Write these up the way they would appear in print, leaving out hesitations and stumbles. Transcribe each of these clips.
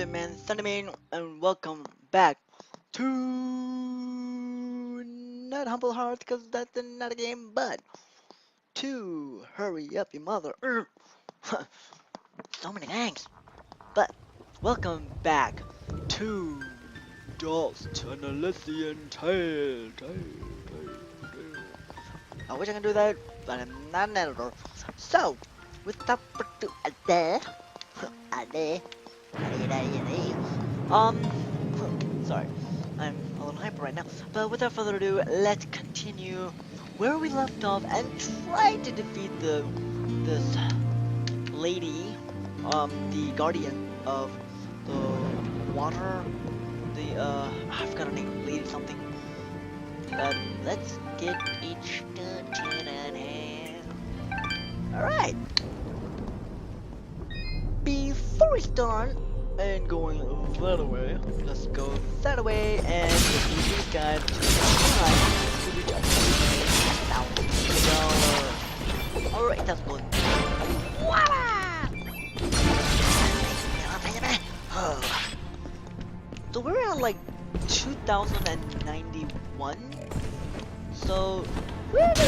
your man Thunderman, and welcome back to not Humble Hearts, because that's not a game, but to Hurry Up Your Mother. So many things. But welcome back to An Elysian Tail. I wish I could do that, but I'm not an editor. So, without further ado, um, sorry, I'm a little hyper right now. But without further ado, let's continue where we left off and try to defeat this lady, the guardian of the water, I forgot her name, lady something. But let's get each started in hand. Alright. Before we start and going that way, let's go that way and use this guide to reach $1,000. Alright, that's good. So we're at like 2091. So we're gonna do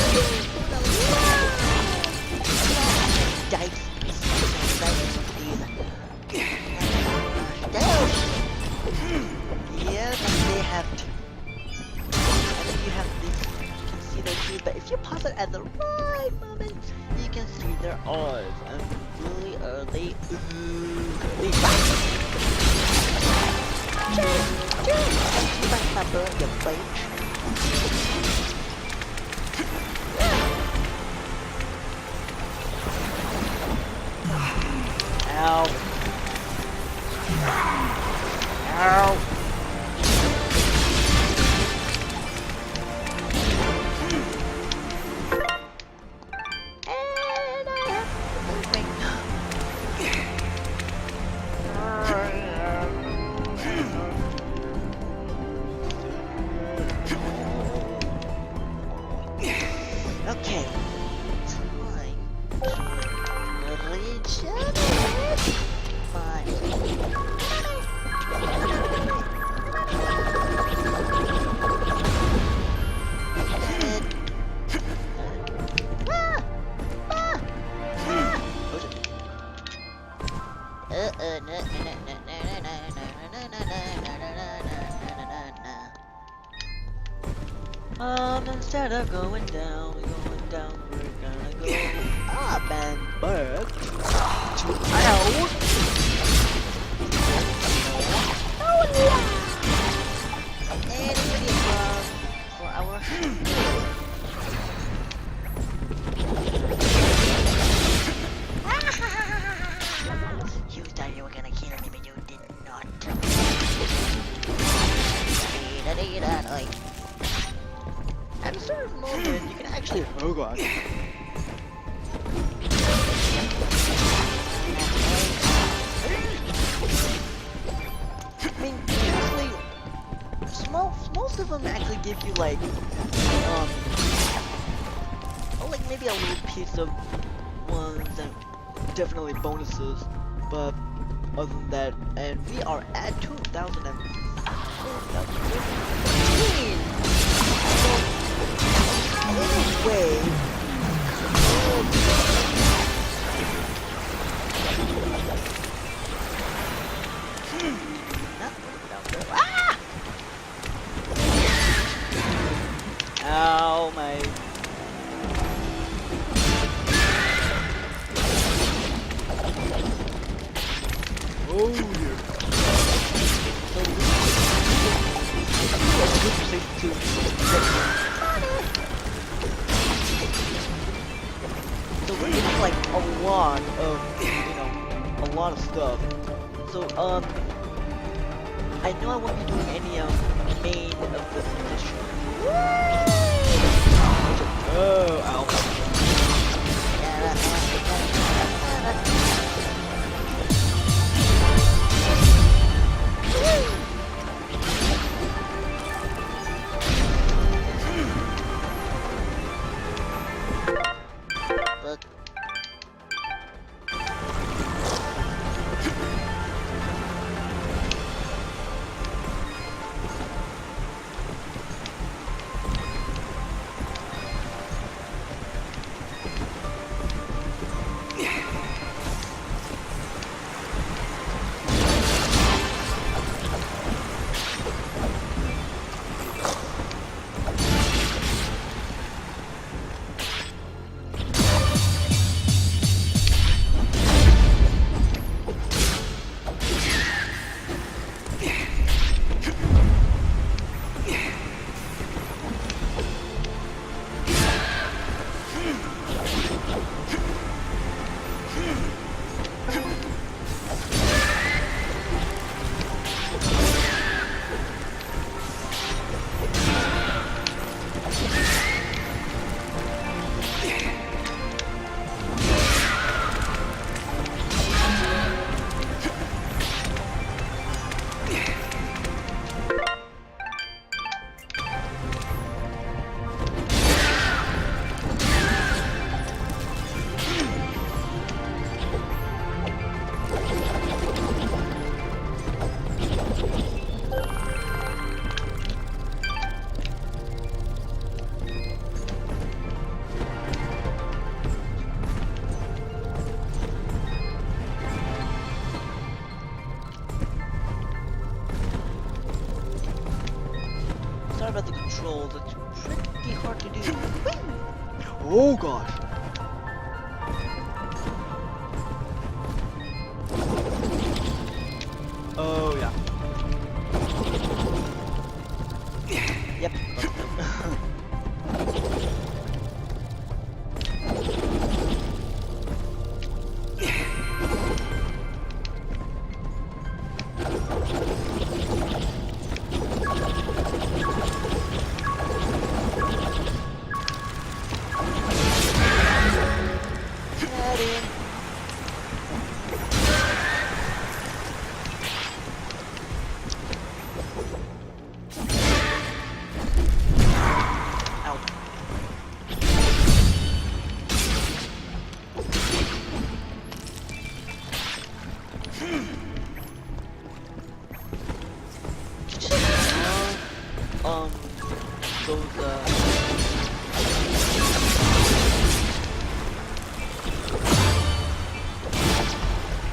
dice. Yes, they have to. And if you have this, you can see their teeth, but if you pause it at the right moment, you can see their eyes. And really are they ugly. Ow. Ow. And I have to okay. Time to regenerate my instead of going down, we're gonna go up and back to out. Oh yeah! And video for our you thought you were gonna kill me, but you did not. At a certain moment, you can actually. Oh god. I mean, seriously, most of them actually give you like, like maybe a little piece of ones and definitely bonuses, but other than that, and we are at 2015. Anyway, ah! Ow, my. Oh yeah. So we're getting like a lot of, a lot of stuff. So I know I won't be doing any main of the position. Oh, ow. about the controls, it's pretty hard to do. Oh gosh. Oh yeah. Yep.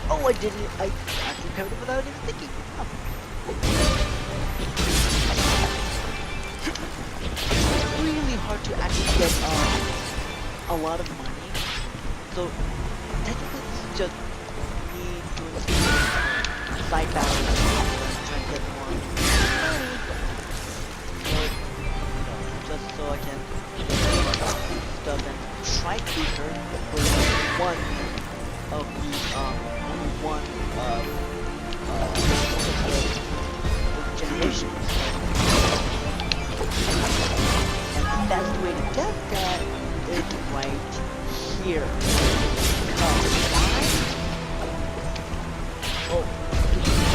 Oh, I didn't. I actually covered it without even thinking. Oh. It's really hard to actually get a lot of money. So technically, this is just me doing some side battles and trying to get more money. Just so I can get more stuff and try to beat her with one of the generations. And the best way to get that is right here. Because why? Oh,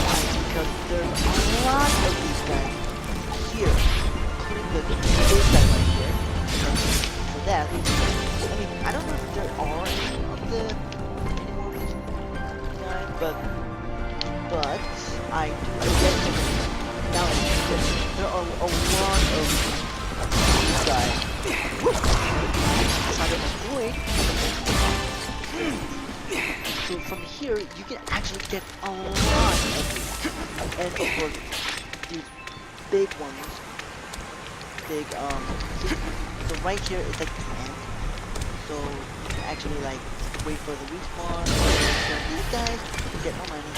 why? Because there's a lot of these guys here, including the big guy right here. For that, I mean, I don't know if there are any of the but I guess now there are a lot of these guys trying to avoid. So from here you can actually get a lot of these, and of course these big ones, so right here is like the end. So you can actually like wait for the respawn. So these guys get no money,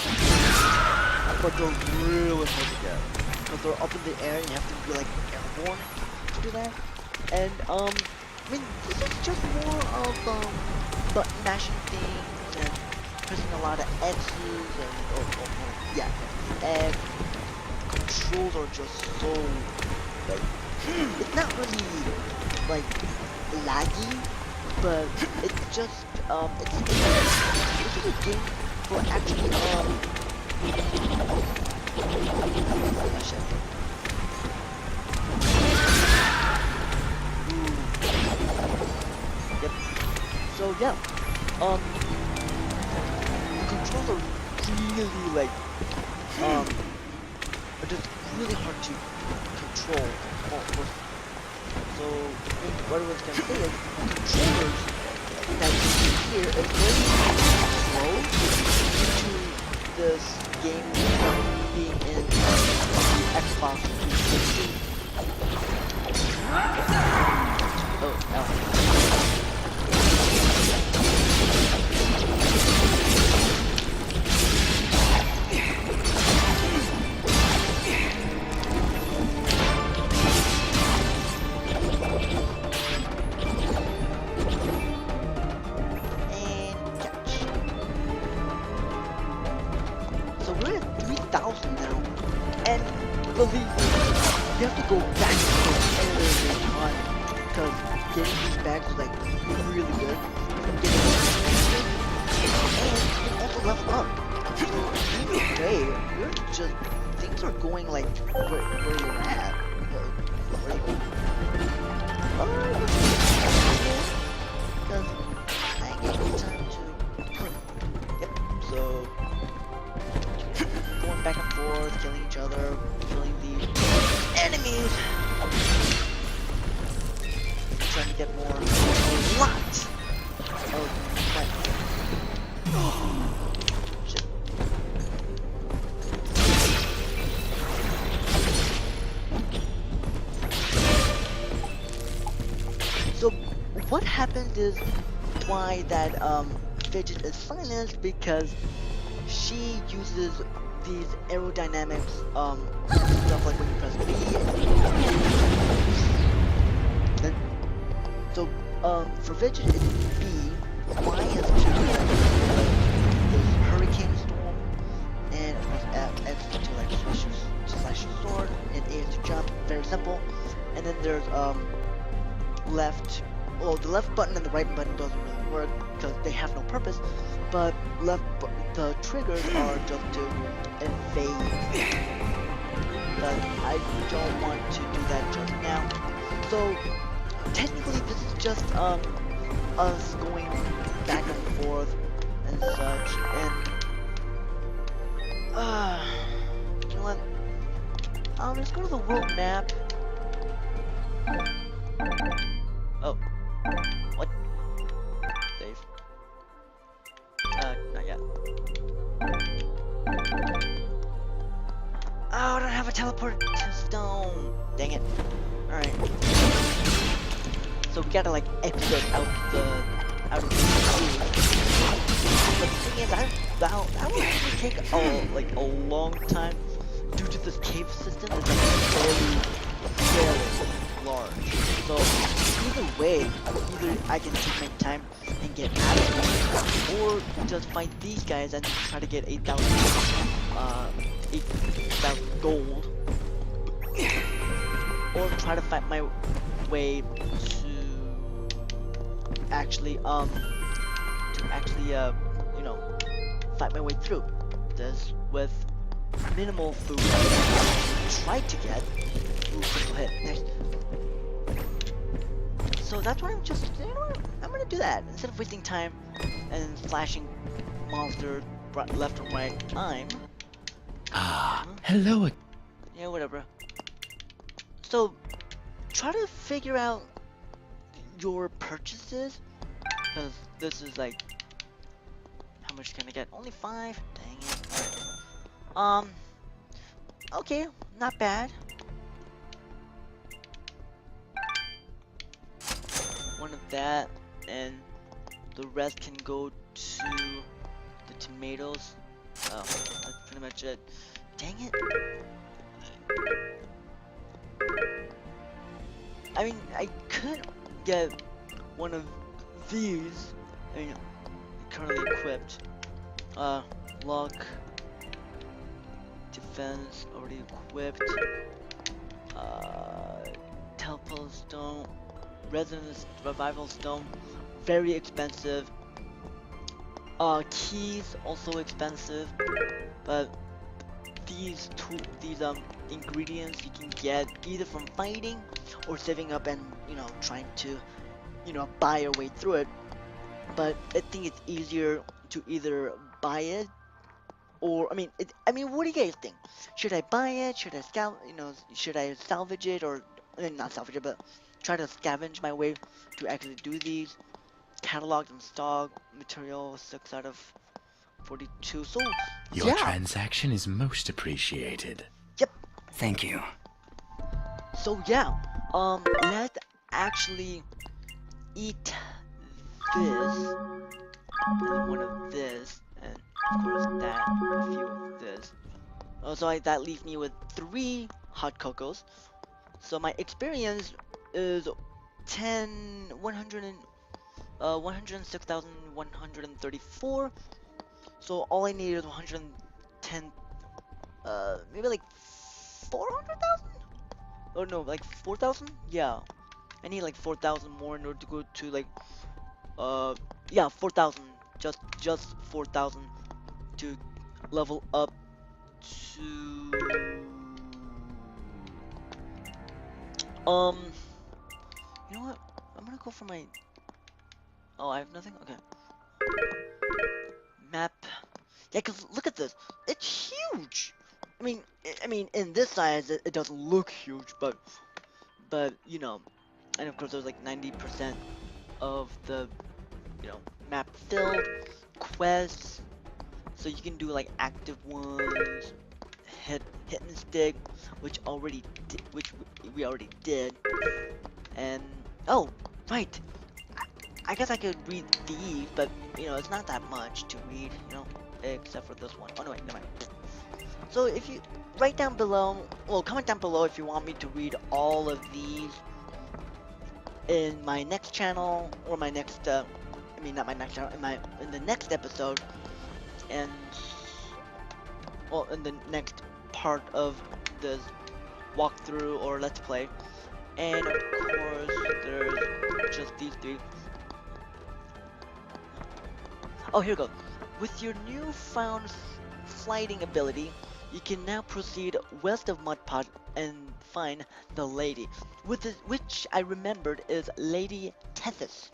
but they're really hard to get because they're up in the air and you have to be like airborne to do that. And I mean, this is just more of button mashing things and pressing a lot of X's and yeah, and controls are just so like it's not really like laggy, but it's just it's a game for actually yep. So yeah, the controls are really like are just really hard to control. So what I was gonna say is controllers that you see here is very slow due to this game being in the Xbox 360. Oh, L. You have to go back to the elevator time because getting these bags is like really good. And you can also level up. So either way, you're just things are going like where you're at. Where you going? Because I ain't getting time to. Yep. So going back and forth, killing each other, killing the enemies. Trying to get more, a lot of money. Oh, shit. what happens is why that Fidget is silenced, because she uses these aerodynamics stuff like when you press B. And so for Fidget it's B. Y is to this hurricane storm, and of course X is to like slash sword, and A is to jump. Very simple. And then there's left. Well, the left button and the right button doesn't really work because they have no purpose. But the triggers are just to evade. But I don't want to do that just now. So technically, this is just us going back and forth and such. And you know what? Let's go to the world map. Oh. What? Save. Not yet. Oh, I don't have a teleport to stone. Dang it. Alright. So we gotta like exit out of the cave. But the thing is, that will actually take a long time due to this cave system is like very large. So either way, either I can take my time and get out of it, or just fight these guys and try to get 8,000 gold, or try to fight my way to actually you know, fight my way through this with minimal food. Try to get critical hit. Nice. So that's what I'm just, you know what, I'm gonna do that. Instead of wasting time and flashing monster left and right, Hello. Yeah, whatever. So, try to figure out your purchases, because this is like, how much can I get? Only 5? Dang it. Alright. Okay, not bad. One of that, and the rest can go to the tomatoes. Oh, that's pretty much it. Dang it. I mean, I could get one of these. I mean, currently equipped. Luck. Defense, already equipped. Teleport stone. Resonance revival stone, very expensive. Keys also expensive, but these ingredients you can get either from fighting or saving up and, you know, trying to, you know, buy your way through it. But I think it's easier to either buy it or, I mean, what do you guys think? Should I buy it? Should I should I salvage it, or not salvage it, but try to scavenge my way to actually do these? Catalog and stock material 6 out of 42. So Your yeah. transaction is most appreciated. Yep. Thank you. So yeah. Let's actually eat this, and then one of this, and of course that, a few of this. So that leaves me with 3 hot cocos. So my experience is 106,134. So all I need is 110, maybe like 400,000? Oh no, like 4,000? Yeah. I need like 4,000 more in order to go to like, yeah, 4,000. Just 4,000 to level up to, you know what? I'm gonna go for my, oh, I have nothing? Okay. Map. Yeah, cause look at this. It's huge. I mean, in this size, it doesn't look huge, but you know, and of course there's like 90% of the, you know, map filled, quests, so you can do like active ones, hit and stick, which we already did, and oh right, I guess I could read these, but you know, it's not that much to read, you know, except for this one. Oh no, wait, never mind. So if you write down below, well, comment down below if you want me to read all of these in my next channel or my next, I mean not my next channel, in the next episode, and well, in the next part of this walkthrough or let's play. And of course, there's just these three. Oh, here we go. With your newfound flighting ability, you can now proceed west of Mudpot and find the lady, which I remembered is Lady Tethys.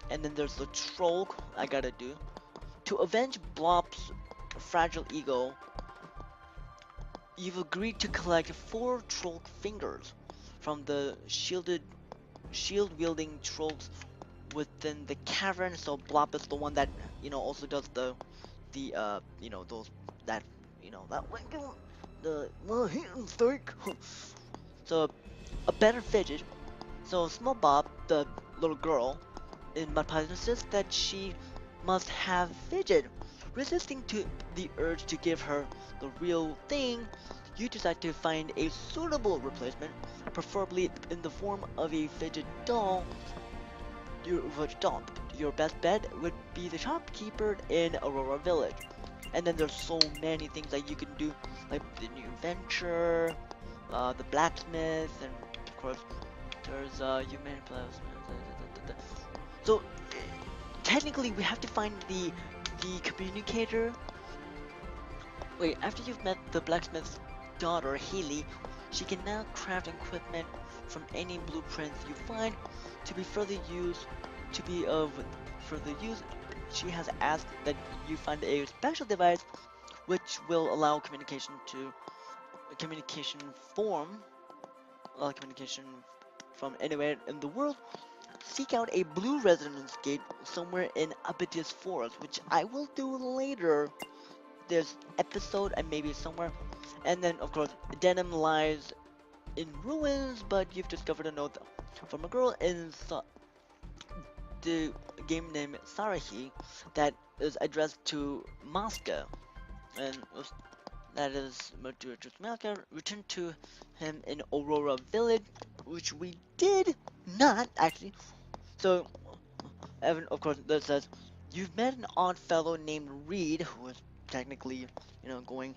And then there's the troll I gotta do. To avenge Blob's fragile ego, you've agreed to collect 4 troll fingers from the shield-wielding trolls within the cavern. So Blob is the one that, you know, also does the you know, those, that, you know, that, the, well, he steak. So, a better fidget. So Small Bob, the little girl in Mudpie, insists that she must have fidget. Resisting to the urge to give her the real thing, you decide to find a suitable replacement, preferably in the form of a fidget doll. Your best bet would be the shopkeeper in Aurora Village. And then there's so many things that you can do, like the new venture, the blacksmith, and of course there's human plasma. So technically we have to find the communicator. Wait, after you've met the blacksmith's daughter Haley, she can now craft equipment from any blueprints you find to be further used. To be of further use, she has asked that you find a special device which will allow communication from anywhere in the world. Seek out a blue resonance gate somewhere in Abydos Forest, which I will do later. There's episode and maybe somewhere. And then of course Denim lies in ruins, but you've discovered a note from a girl in the game named Sarahi that is addressed to Mosca, and that is Mosca. Return to him in Aurora Village, which we did not actually. So Evan, of course, that says you've met an odd fellow named Reed, who is technically, you know, going.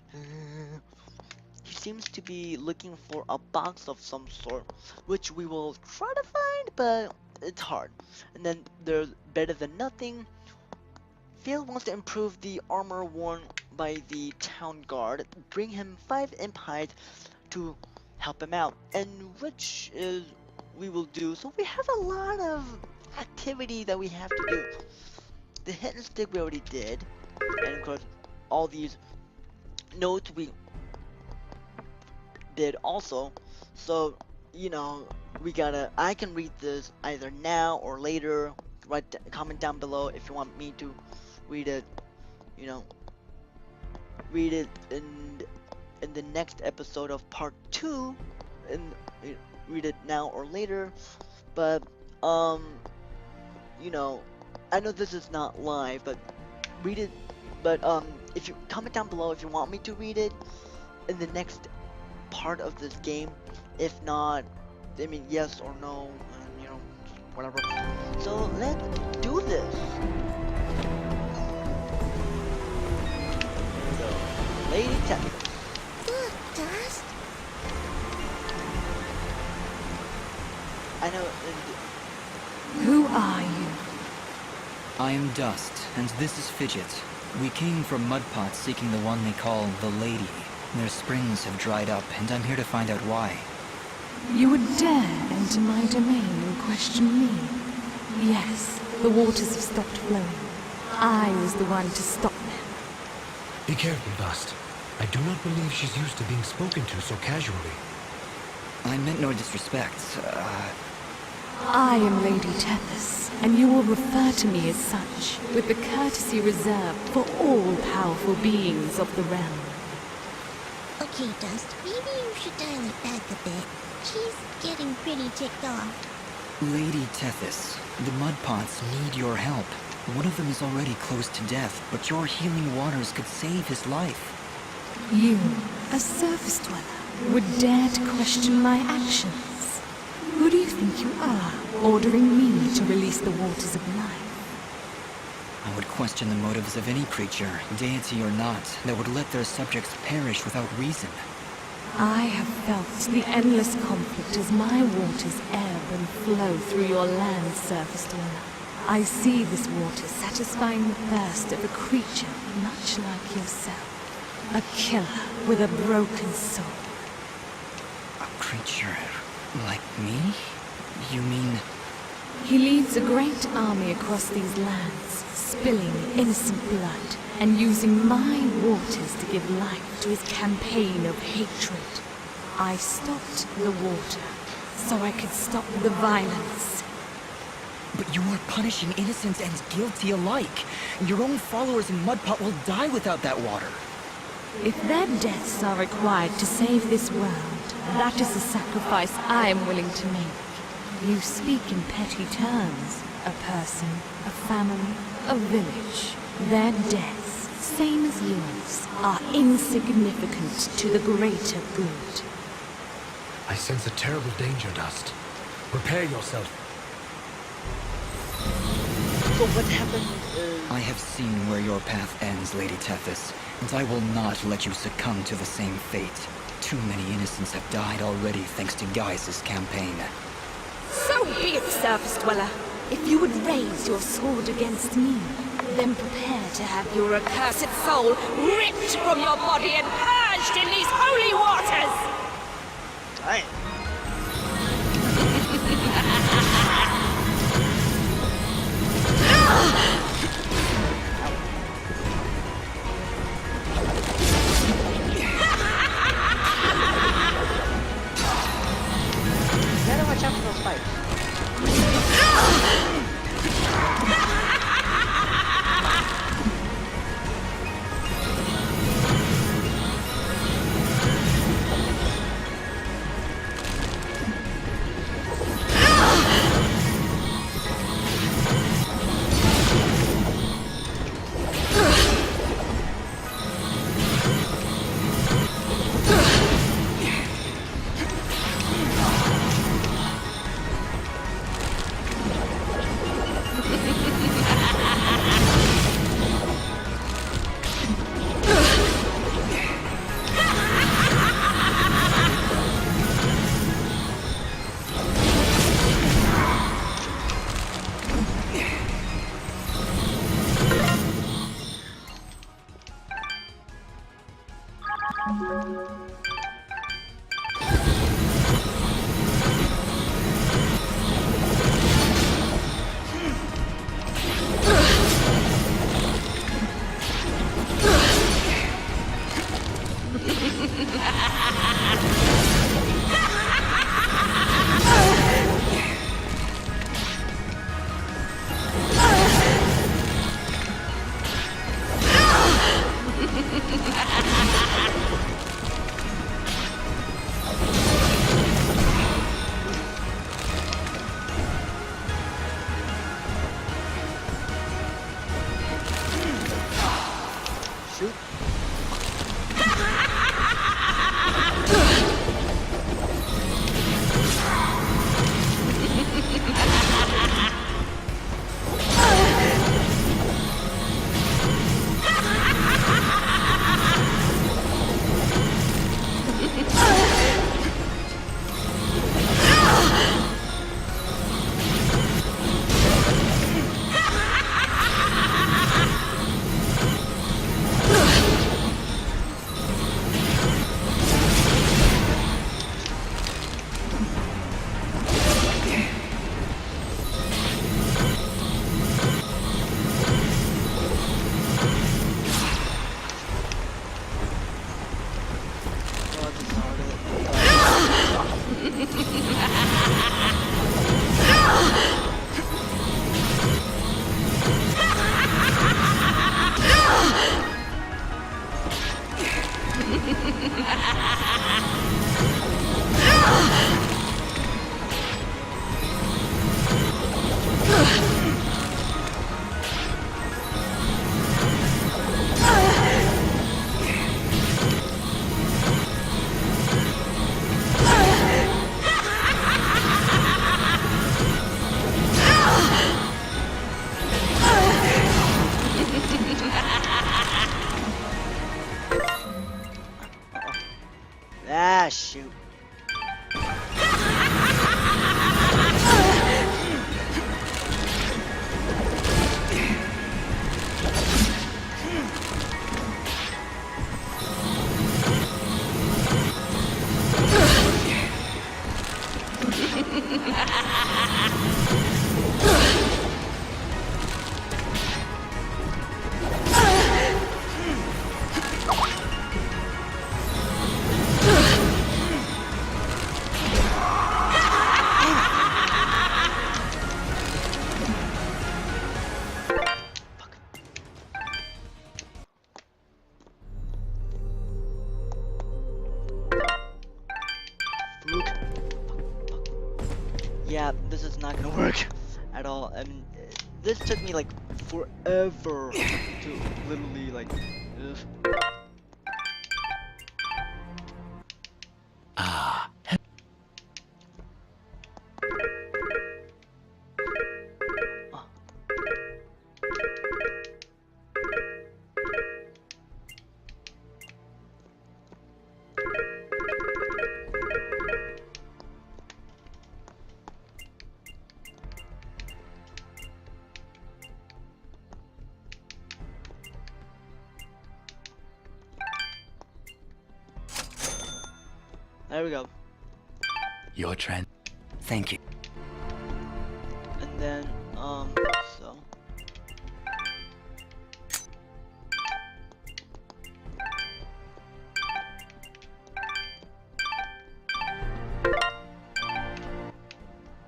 He seems to be looking for a box of some sort, which we will try to find, but it's hard. And then there's Better Than Nothing. Phil wants to improve the armor worn by the town guard. Bring him 5 imp hides to help him out, and which is we will do. So we have a lot of activity that we have to do. The hit and stick we already did, and of course all these notes we did also. So you know, I can read this either now or later. Comment down below if you want me to read it, you know, read it in the next episode of part 2, and read it now or later. But you know, I know this is not live, but read it. But if you comment down below if you want me to read it in the next part of this game. If not, I mean yes or no, and you know, whatever. So let's do this. So, Lady Tethys. Look, Dust. I know. Who are you? I am Dust, and this is Fidget. We came from Mudpot seeking the one they call the Lady. Their springs have dried up, and I'm here to find out why. You would dare enter my domain and question me? Yes, the waters have stopped flowing. I was the one to stop them. Be careful, Dust. I do not believe she's used to being spoken to so casually. I meant no disrespect. I am Lady Tethys, and you will refer to me as such, with the courtesy reserved for all powerful beings of the realm. Okay, Dust, maybe you should dial it back a bit. She's getting pretty ticked off. Lady Tethys, the Mudpots need your help. One of them is already close to death, but your healing waters could save his life. You, a surface dweller, would dare to question my actions? Who do you think you are, ordering me to release the waters of life? I would question the motives of any creature, deity or not, that would let their subjects perish without reason. I have felt the endless conflict as my waters ebb and flow through your land, surface dweller. I see this water satisfying the thirst of a creature much like yourself. A killer with a broken soul. A creature like me? You mean... He leads a great army across these lands, spilling innocent blood, and using my waters to give life to his campaign of hatred. I stopped the water, so I could stop the violence. But you are punishing innocent and guilty alike. Your own followers in Mudpot will die without that water. If their deaths are required to save this world, that is a sacrifice I am willing to make. You speak in petty terms. A person, a family, a village. Their deaths, same as yours, are insignificant to the greater good. I sense a terrible danger, Dust. Prepare yourself. So what happened? I have seen where your path ends, Lady Tethys, and I will not let you succumb to the same fate. Too many innocents have died already thanks to Gaius' campaign. So be it, surface dweller. If you would raise your sword against me, then prepare to have your accursed soul ripped from your body and purged in these holy waters! Dang. Gotta watch out for those spikes. Shoot. Ah, shoot. Fruit. Yeah, this is not gonna work at all. This took me like forever to literally like. Ugh. Ah, Ah. There we go. your trend. Thank you. And then, so.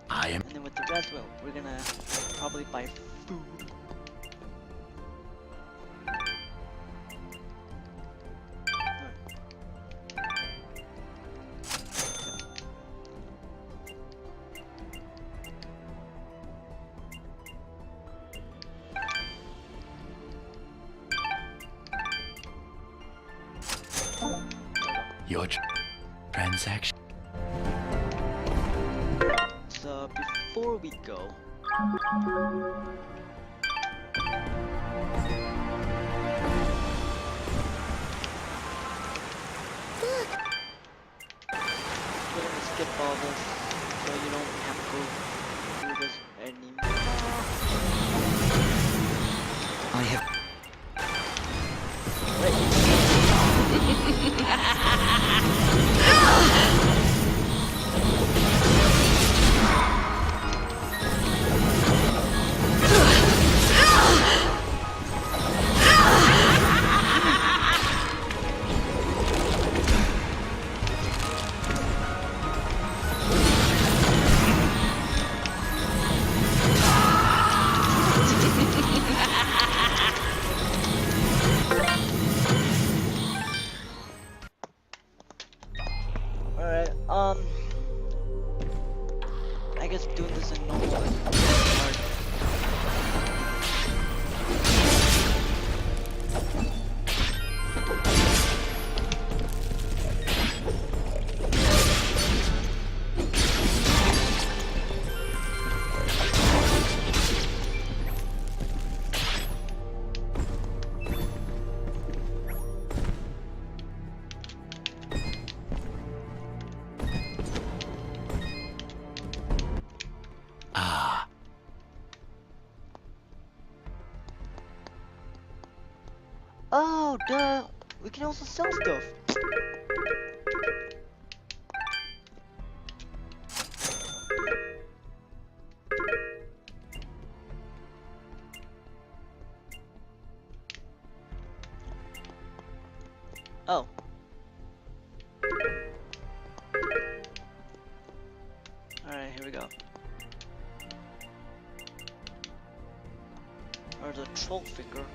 I am. And then with the rest, well, we're gonna probably buy food. Your transaction. So before we go, we're gonna skip all this, so you don't have to go through this anymore. I have. Alright, I guess doing this in normal is hard. Ah, Oh, duh! We can also sell stuff. Oh. Alright, here we go. Or the troll finger.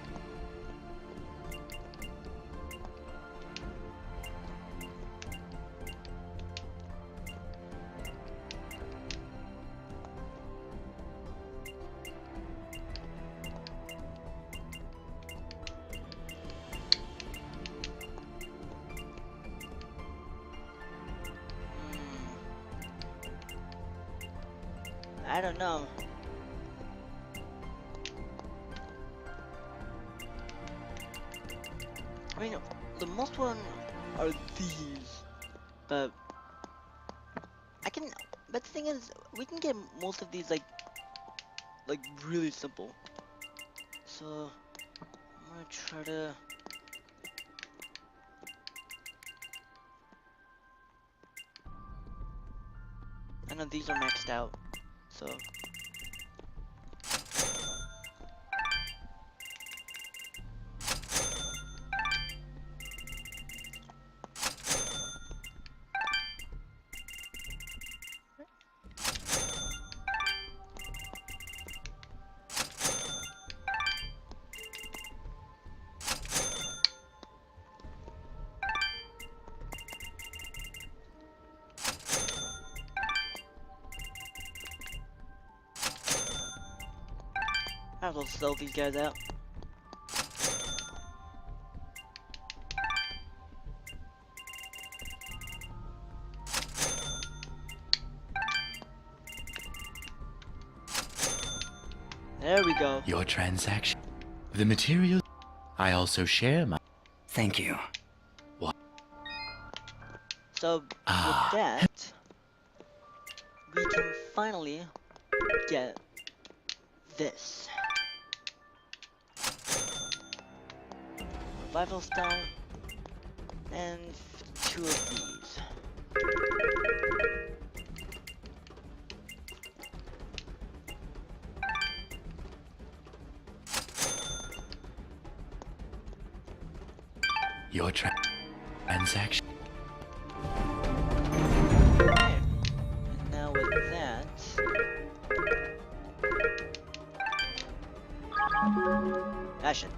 I don't know. I mean, the most one are these, but I can. But the thing is, we can get most of these like really simple. So I'm gonna try to. I know these are maxed out, so. Might as well sell these guys out. There we go. Your transaction. The materials. I also share my. Thank you. So with that, we can finally get this. Revival stone and 2 of these. Your transaction. Okay. And now with that, fashion.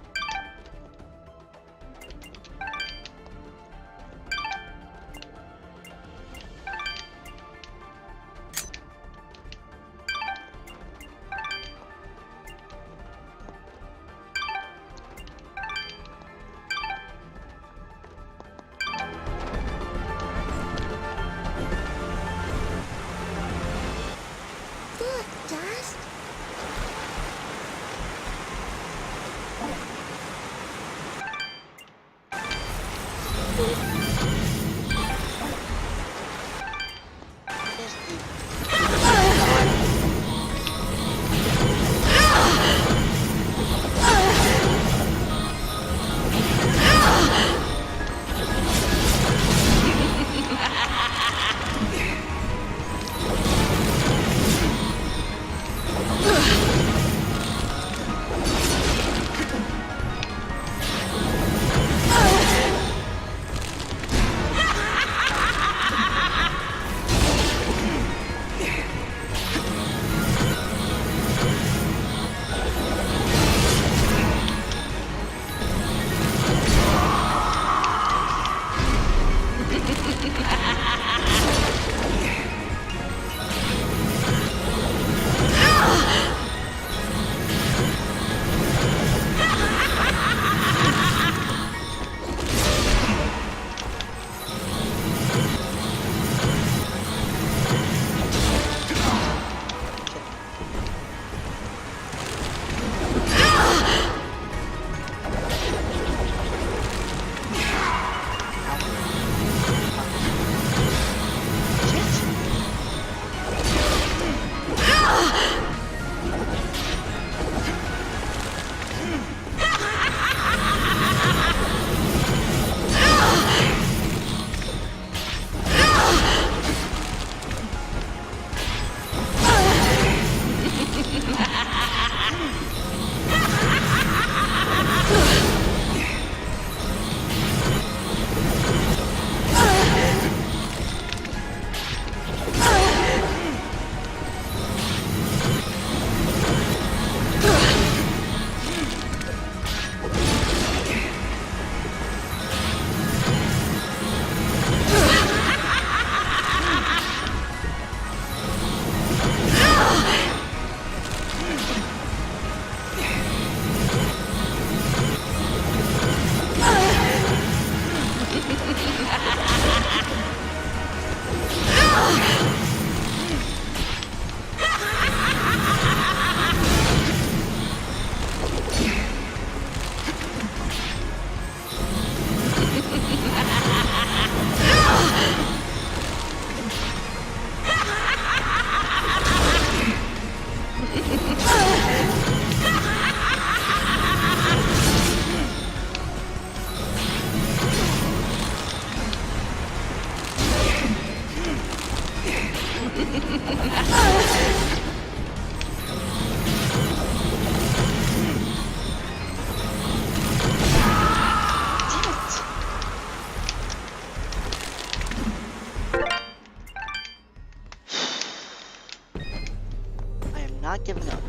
not giving up.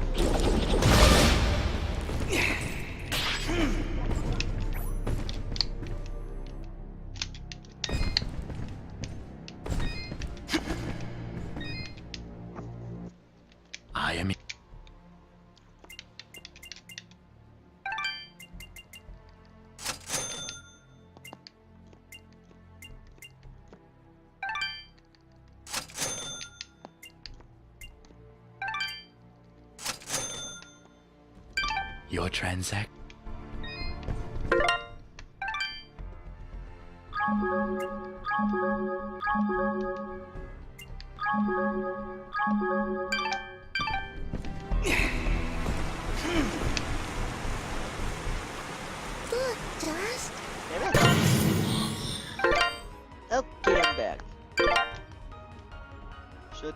I am. Your transact. Look, Dust. Okay, I'm back. Should.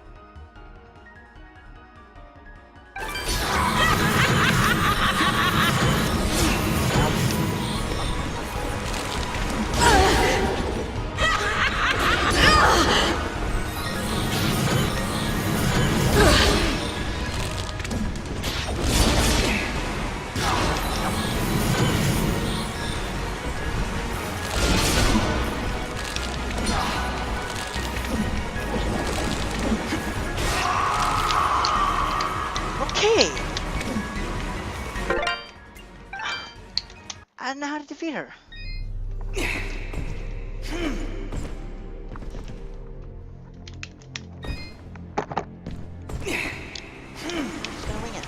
Okay! I don't know how to defeat her. Just gonna wing it.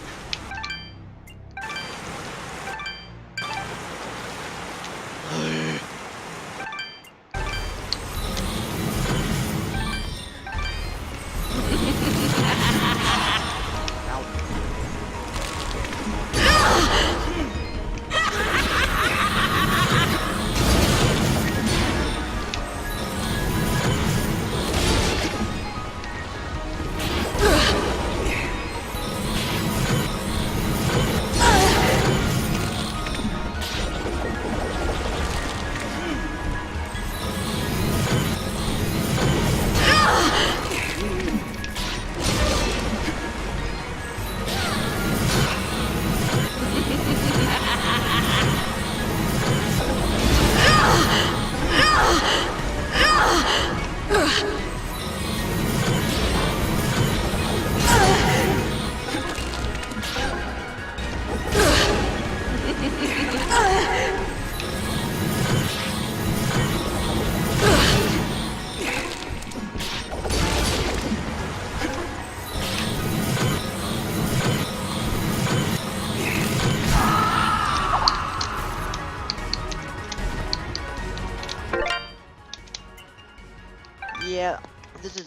Yeah, this is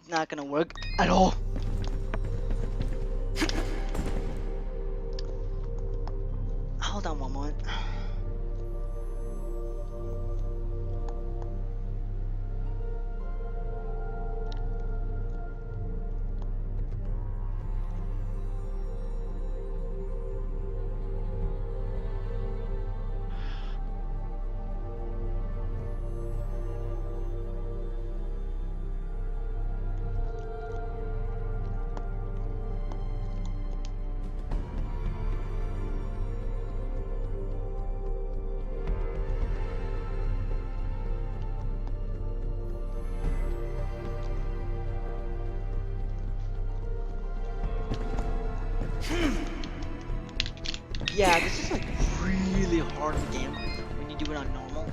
not gonna work at all. Hold on one moment. Yeah, this is like really hard game when you do it on normal.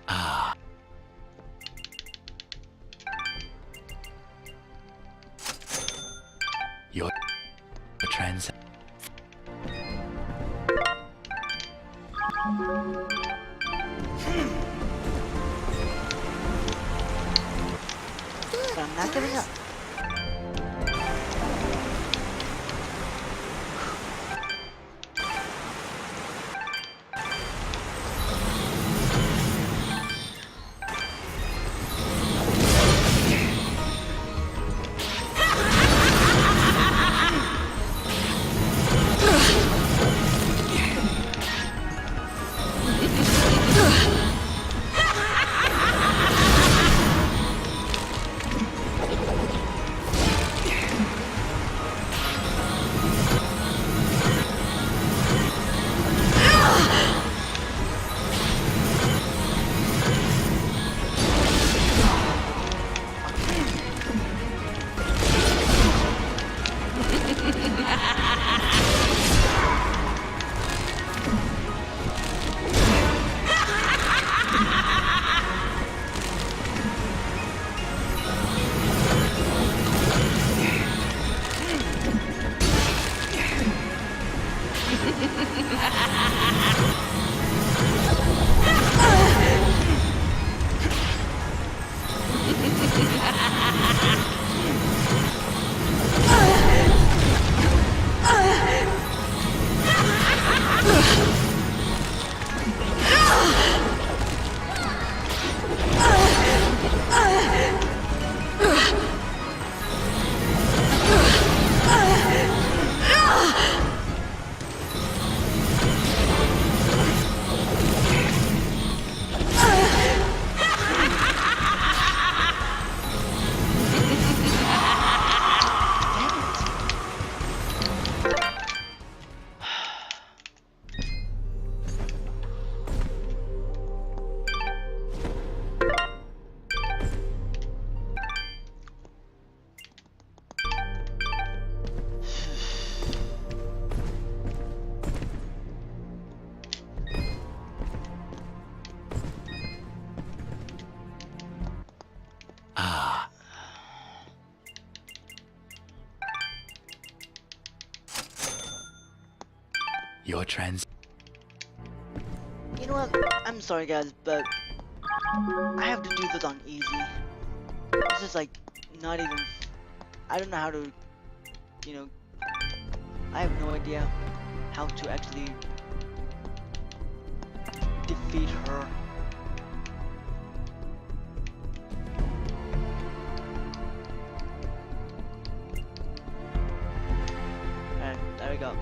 Ah. Your transact. But I'm not giving up. Your trans. You know what? I'm sorry guys, but I have to do this on easy. This is like not even. I don't know how to. You know. I have no idea how to actually defeat her. Alright, there we go.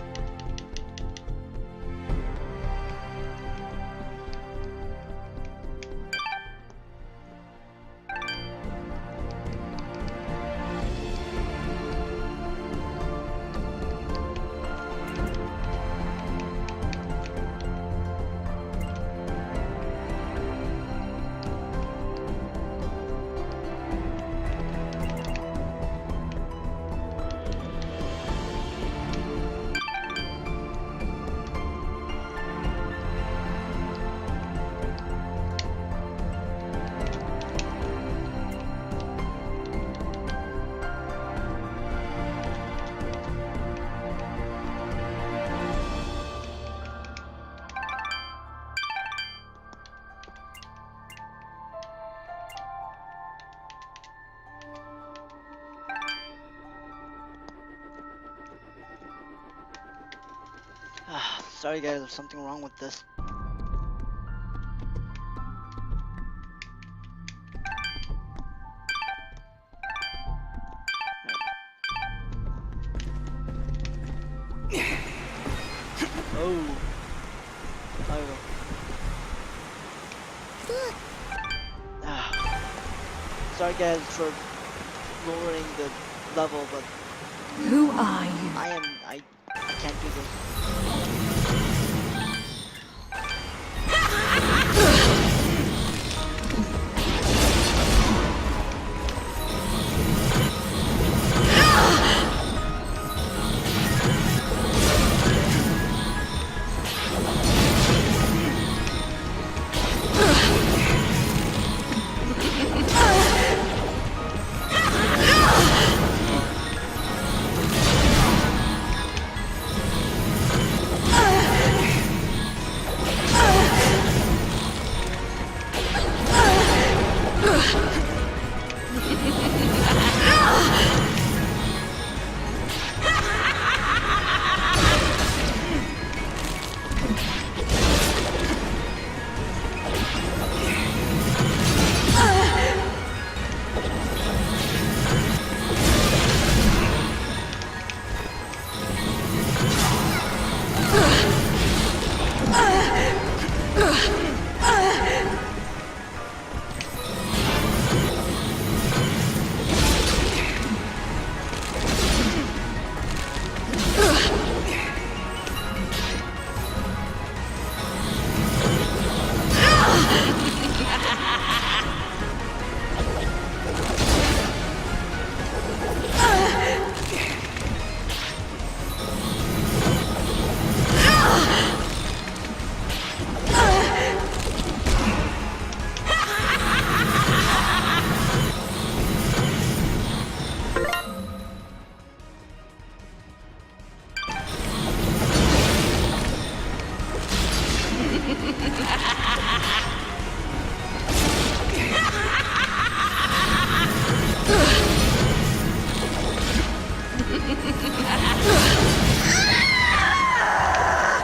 Sorry guys, there's something wrong with this. Oh. Oh. Sorry guys for lowering the level, but Who are you? I can't do this.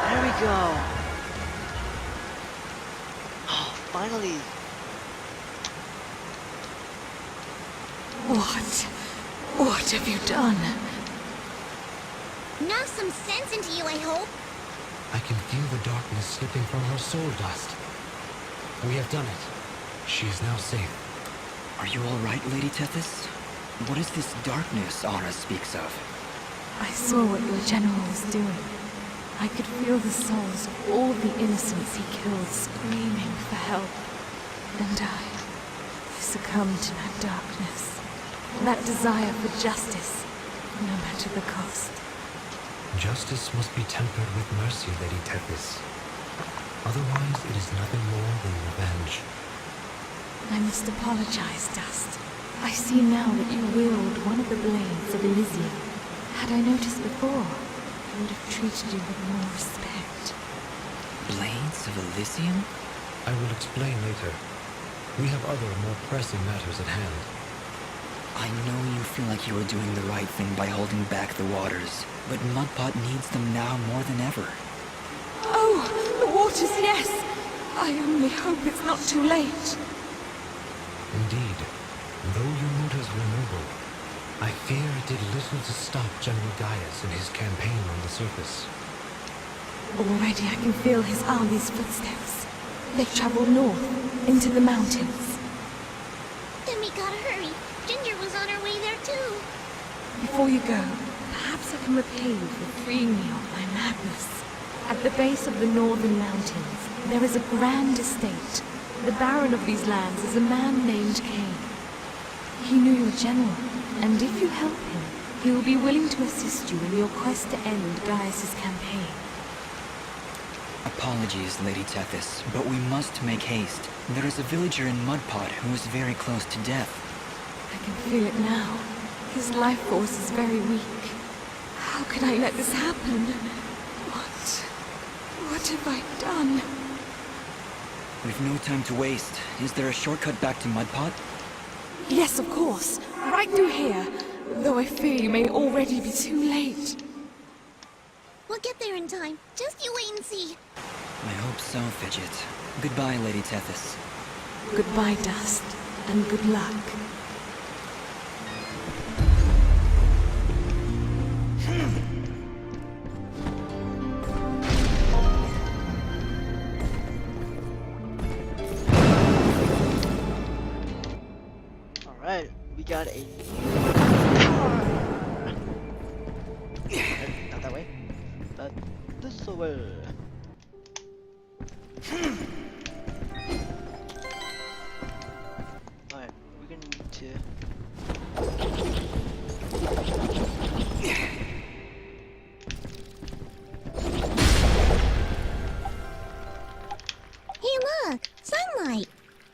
There we go. Oh, finally. What have you done? Knock some sense into you, I hope. I can feel the darkness slipping from her soul dust. We have done it. She is now safe. Are you all right, Lady Tethys? What is this darkness Ara speaks of? I saw what your general was doing. I could feel the souls of all the innocents he killed screaming for help. And I succumbed to that darkness. That desire for justice, no matter the cost. Justice must be tempered with mercy, Lady Tethys. Otherwise, it is nothing more than revenge. I must apologize, Dust. I see now that you wield one of the blades of Elysian. Had I noticed before, I would have treated you with more respect. Blades of Elysium? I will explain later. We have other, more pressing matters at hand. I know you feel like you were doing the right thing by holding back the waters, but Mudpot needs them now more than ever. Oh, the waters, yes! I only hope it's not too late. Indeed, though your motives were noble, I fear it did little to stop General Gaius in his campaign on the surface. Already I can feel his army's footsteps. They've traveled north, into the mountains. Then we gotta hurry. Ginger was on her way there too. Before you go, perhaps I can repay you for freeing me of my madness. At the base of the northern mountains, there is a grand estate. The baron of these lands is a man named Cain. He knew your general, and if you help him, he will be willing to assist you in your quest to end Gaius's campaign. Apologies, Lady Tethys, but we must make haste. There is a villager in Mudpot who is very close to death. I can feel it now. His life force is very weak. How could I let this happen? What have I done? We've no time to waste. Is there a shortcut back to Mudpot? Yes, of course. Right through here. Though I fear you may already be too late. We'll get there in time. Just you wait and see. I hope so, Fidget. Goodbye, Lady Tethys. Goodbye, Dust, and good luck. Alright, we got a not that way, but this way. Alright, we're gonna need to Hey look! Sunlight!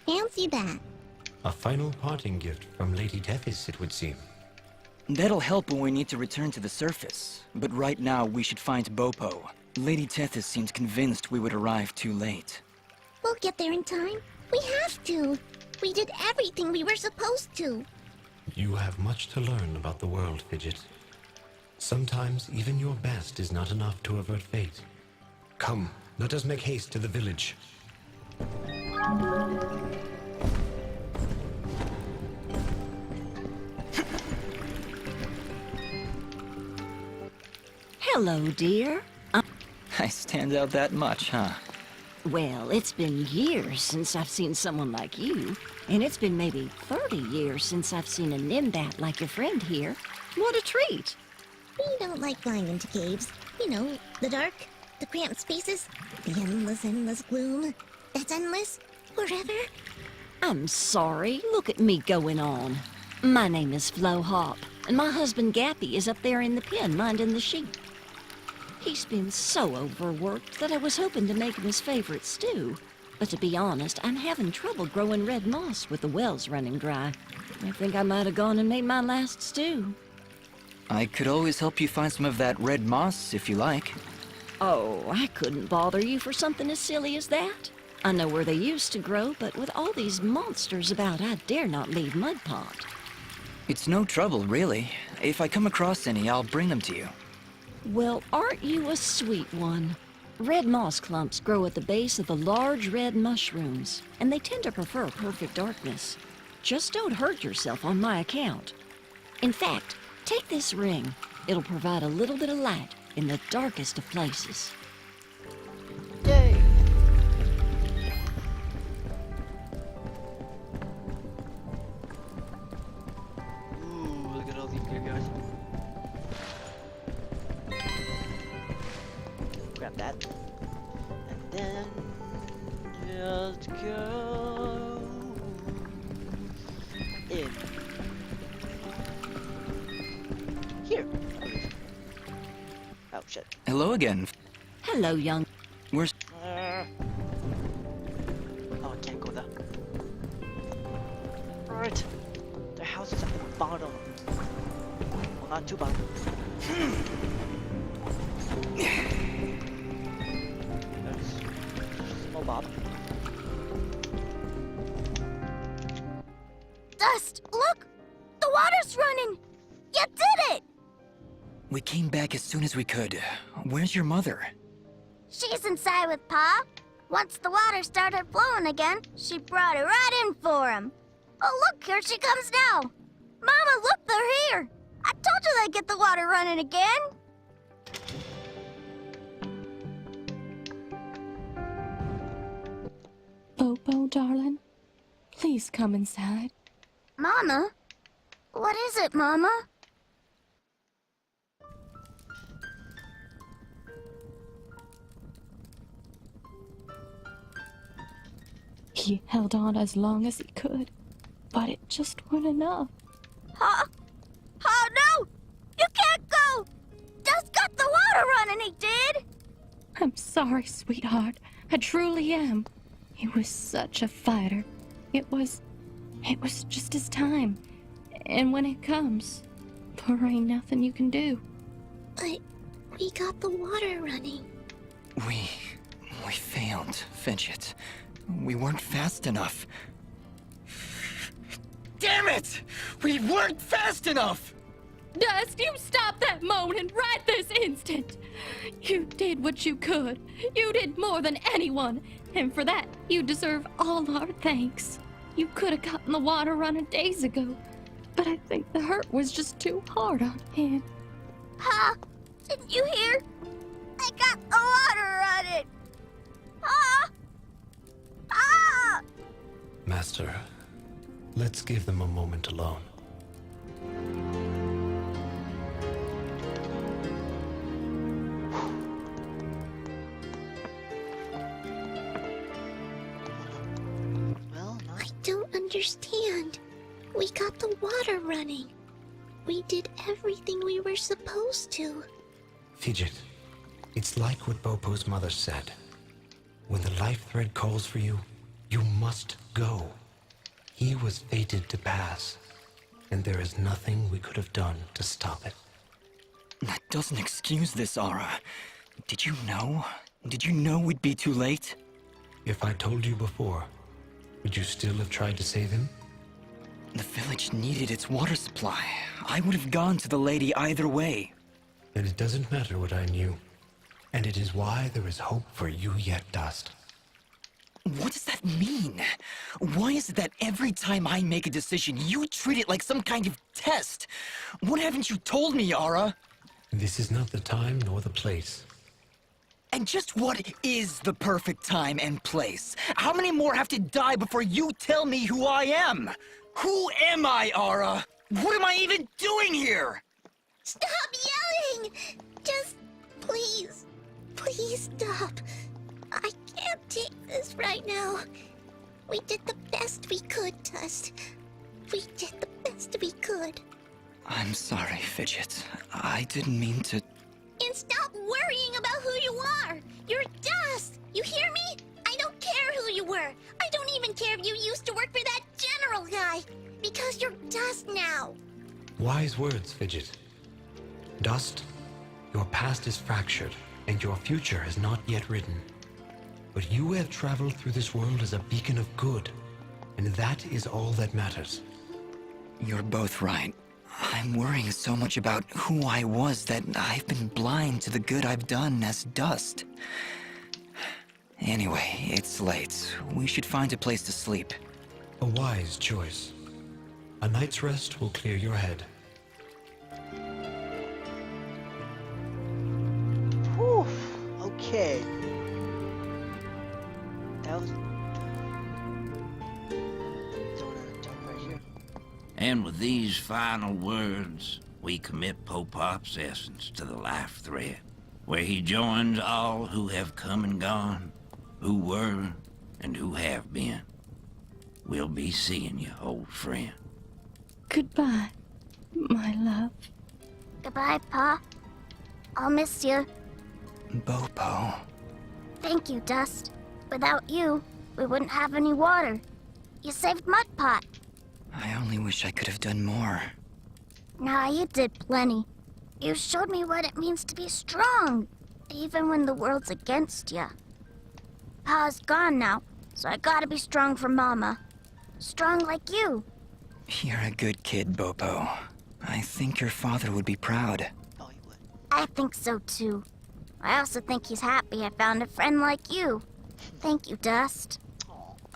Fancy that. A final parting gift from Lady Tethys, it would seem. That'll help when we need to return to the surface. But right now, we should find Bopo. Lady Tethys seems convinced we would arrive too late. We'll get there in time. We have to. We did everything we were supposed to. You have much to learn about the world, Fidget. Sometimes even your best is not enough to avert fate. Come, let us make haste to the village. Hello, dear. I stand out that much, huh? Well, it's been years since I've seen someone like you, and it's been maybe 30 years since I've seen a Nimbat like your friend here. What a treat! We don't like flying into caves. You know, the dark, the cramped spaces, the endless gloom. That's endless, forever. I'm sorry. Look at me going on. My name is Flo Hop, and my husband Gappy is up there in the pen minding the sheep. He's been so overworked that I was hoping to make him his favorite stew. But to be honest, I'm having trouble growing red moss with the wells running dry. I think I might have gone and made my last stew. I could always help you find some of that red moss, if you like. Oh, I couldn't bother you for something as silly as that. I know where they used to grow, but with all these monsters about, I dare not leave Mudpot. It's no trouble, really. If I come across any, I'll bring them to you. Well, aren't you a sweet one? Red moss clumps grow at the base of the large red mushrooms, and they tend to prefer perfect darkness. Just don't hurt yourself on my account. In fact, take this ring. It'll provide a little bit of light in the darkest of places. yay! Ooh, look at all these good guys. Grab that. And then just go in. Here. Oh shit. Hello again. Hello, young. Where's... Oh, I can't go there. Alright. The house is at the bottom. Well, not too bottom. That's Bob. Dust, look! The water's running! You did it! We came back as soon as we could. Where's your mother? She's inside with Pa. Once the water started flowing again, she brought it right in for him. Oh, look, here she comes now. Mama, look, they're here. I told you they'd get the water running again. Bobo, darling, please come inside. Mama? What is it, Mama? He held on as long as he could, but it just wasn't enough. Huh? Oh, no! You can't go! Dust got the water running, he did! I'm sorry, sweetheart. I truly am. He was such a fighter. It was just his time. And when it comes, there ain't nothing you can do. But we got the water running. We failed, Fidget. We weren't fast enough. Damn it! We weren't fast enough! Dust, you stop that moaning right this instant! You did what you could. You did more than anyone. And for that, you deserve all our thanks. You could have gotten the water running days ago. But I think the hurt was just too hard on him. Pa, didn't you hear? I got the water running! Pa! Pa! Master, let's give them a moment alone. Well, no. I don't understand. We got the water running. We did everything we were supposed to. Fidget, it's like what Bopo's mother said. When the life thread calls for you, you must go. He was fated to pass, and there is nothing we could have done to stop it. That doesn't excuse this, Aura. Did you know? Did you know we'd be too late? If I told you before, would you still have tried to save him? The village needed its water supply. I would have gone to the lady either way. Then it doesn't matter what I knew. And it is why there is hope for you yet, Dust. What does that mean? Why is it that every time I make a decision, you treat it like some kind of test? What haven't you told me, Aura? This is not the time nor the place. And just what is the perfect time and place? How many more have to die before you tell me who I am? Who am I, Aura? What am I even doing here? Stop yelling! Just please, please stop. I can't take this right now. We did the best we could, Dust. We did the best we could. I'm sorry, Fidget. I didn't mean to... And stop worrying about who you are. You're Dust. You hear me? I don't care who you were. I don't even care if you used to work for that general guy. Because you're Dust now. Wise words, Fidget. Dust, your past is fractured, and your future is not yet written. But you have traveled through this world as a beacon of good, and that is all that matters. You're both right. I'm worrying so much about who I was that I've been blind to the good I've done as Dust. Anyway, it's late. We should find a place to sleep. A wise choice. A night's rest will clear your head. Whew. Okay. That was... So we're gonna jump right here. And with these final words, we commit Popop's essence to the life thread, where he joins all who have come and gone, who were and who have been. We'll be seeing you, old friend. Goodbye, my love. Goodbye, Pa. I'll miss you. Bopo. Thank you, Dust. Without you, we wouldn't have any water. You saved Mudpot. I only wish I could have done more. Nah, you did plenty. You showed me what it means to be strong, even when the world's against you. Pa's gone now, so I gotta be strong for Mama. Strong like you. You're a good kid, Bopo. I think your father would be proud. Oh, he would. I think so too. I also think he's happy I found a friend like you. Thank you, Dust.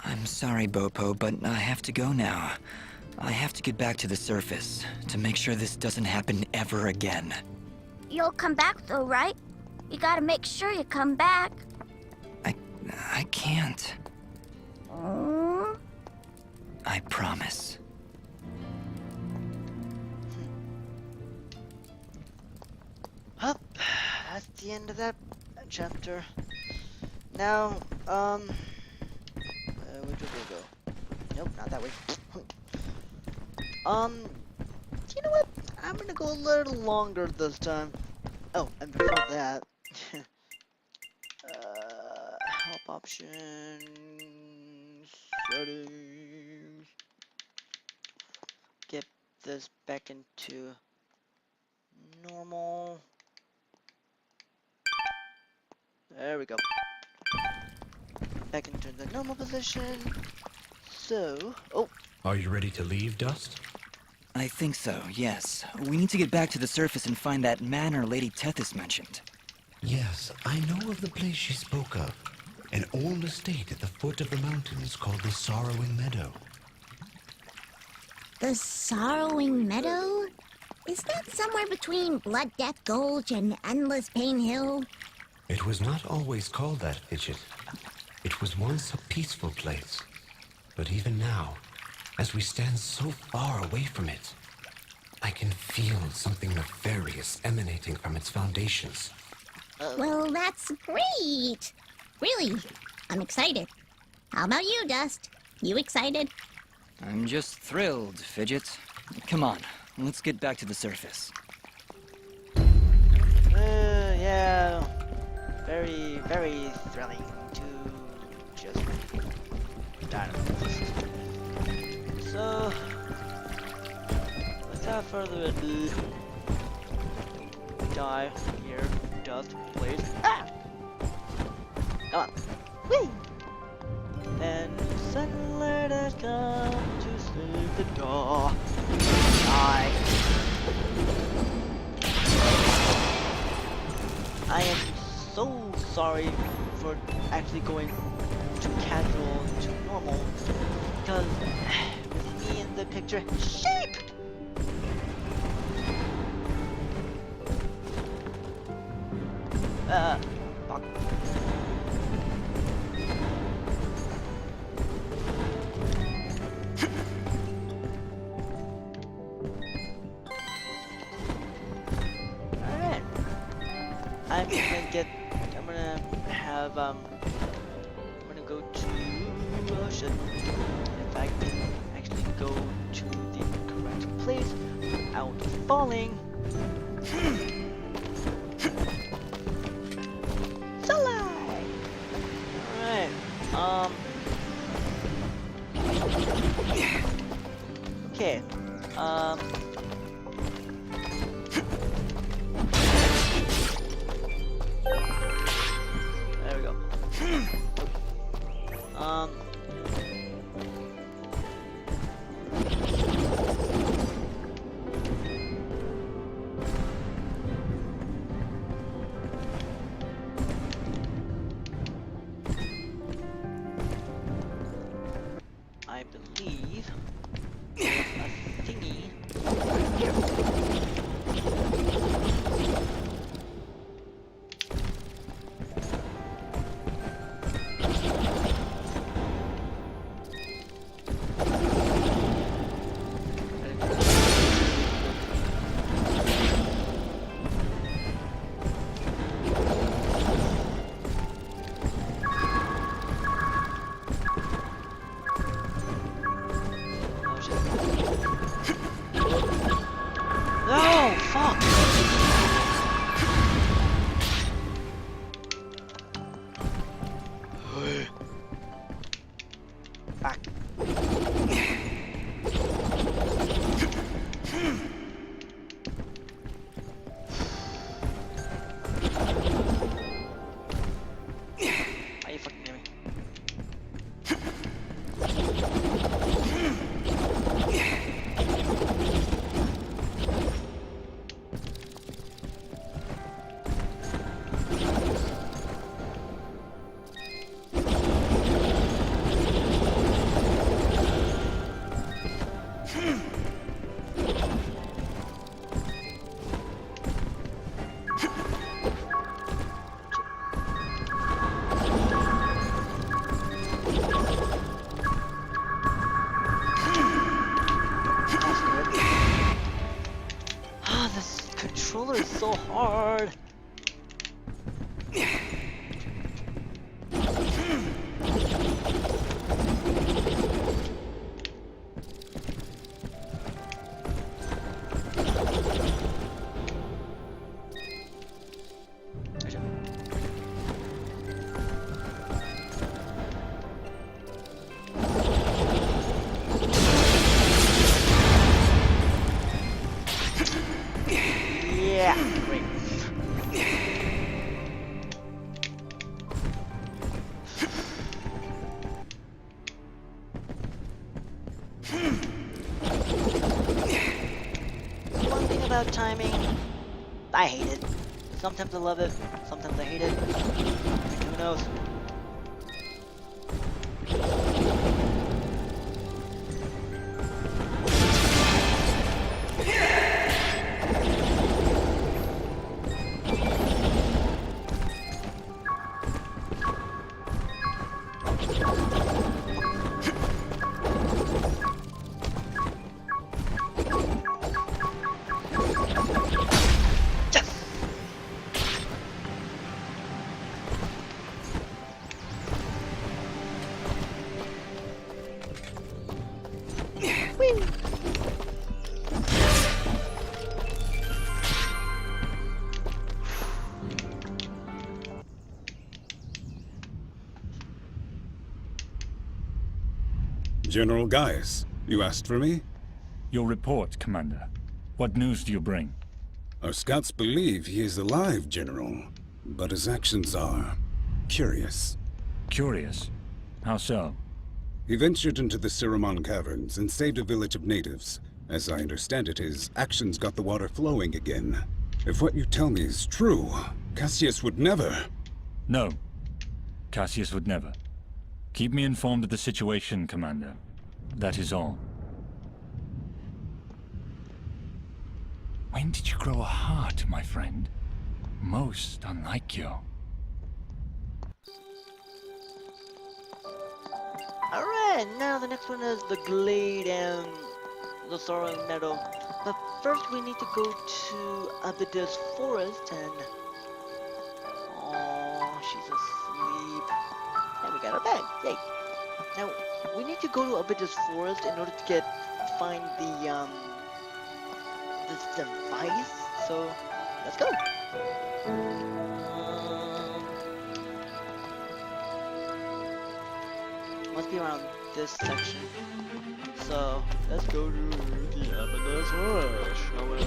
I'm sorry, Bopo, but I have to go now. I have to get back to the surface to make sure this doesn't happen ever again. You'll come back though, right? You gotta make sure you come back. I can't. Oh. I promise. Well, that's the end of that chapter. Now, which way do we go? Nope, not that way. You know what? I'm gonna go a little longer this time. Oh, and before that, help options, settings. Get this back into normal. There we go. Back into the normal position. So, oh, Are you ready to leave, Dust? I think so, yes. We need to get back to the surface and find that manor Lady Tethys mentioned. Yes, I know of the place she spoke of. An old estate at the foot of the mountains called the Sorrowing Meadow. The Sorrowing Meadow? Is that somewhere between Blood Death Gulch and Endless Pain Hill? It was not always called that, Fidget. It was once a peaceful place. But even now, as we stand so far away from it, I can feel something nefarious emanating from its foundations. Well, that's great. Really, I'm excited. How about you, Dust? You excited? I'm just thrilled, Fidget. Come on, let's get back to the surface. yeah. Very, very thrilling to just dynamite. So, without further ado, die here, Dust, please. Ah! Come on. Whee! And suddenly let us come to save the door. Die. I am so sorry for actually going to casual to normal because with me in the picture, sheep. Fuck. Alright. I'm gonna go to, oh shit, if I can actually go to the correct place without falling. Alright, okay, there we go. I believe there's a thingy right here. No, fuck. Back. Are you fucking kidding me? controller is so hard. Yeah, great. One thing about timing, I hate it. Sometimes I love it, sometimes I hate it. Who knows? General Gaius, you asked for me? Your report, Commander. What news do you bring? Our scouts believe he is alive, General, but his actions are curious. Curious? How so? He ventured into the Siramon caverns and saved a village of natives. As I understand it, his actions got the water flowing again. If what you tell me is true, Cassius would never... No. Cassius would never. Keep me informed of the situation, Commander. That is all. When did you grow a heart, my friend? Most unlike you. Alright, now the next one is the Glade and the Soaring Meadow. But first we need to go to Abydus Forest and... Oh, she's asleep. And we got her bag, yay. Now, we need to go to Abydus Forest in order to find the, this device. So, let's go. Must be around this section. So, let's go to the Abydus Forest, shall we?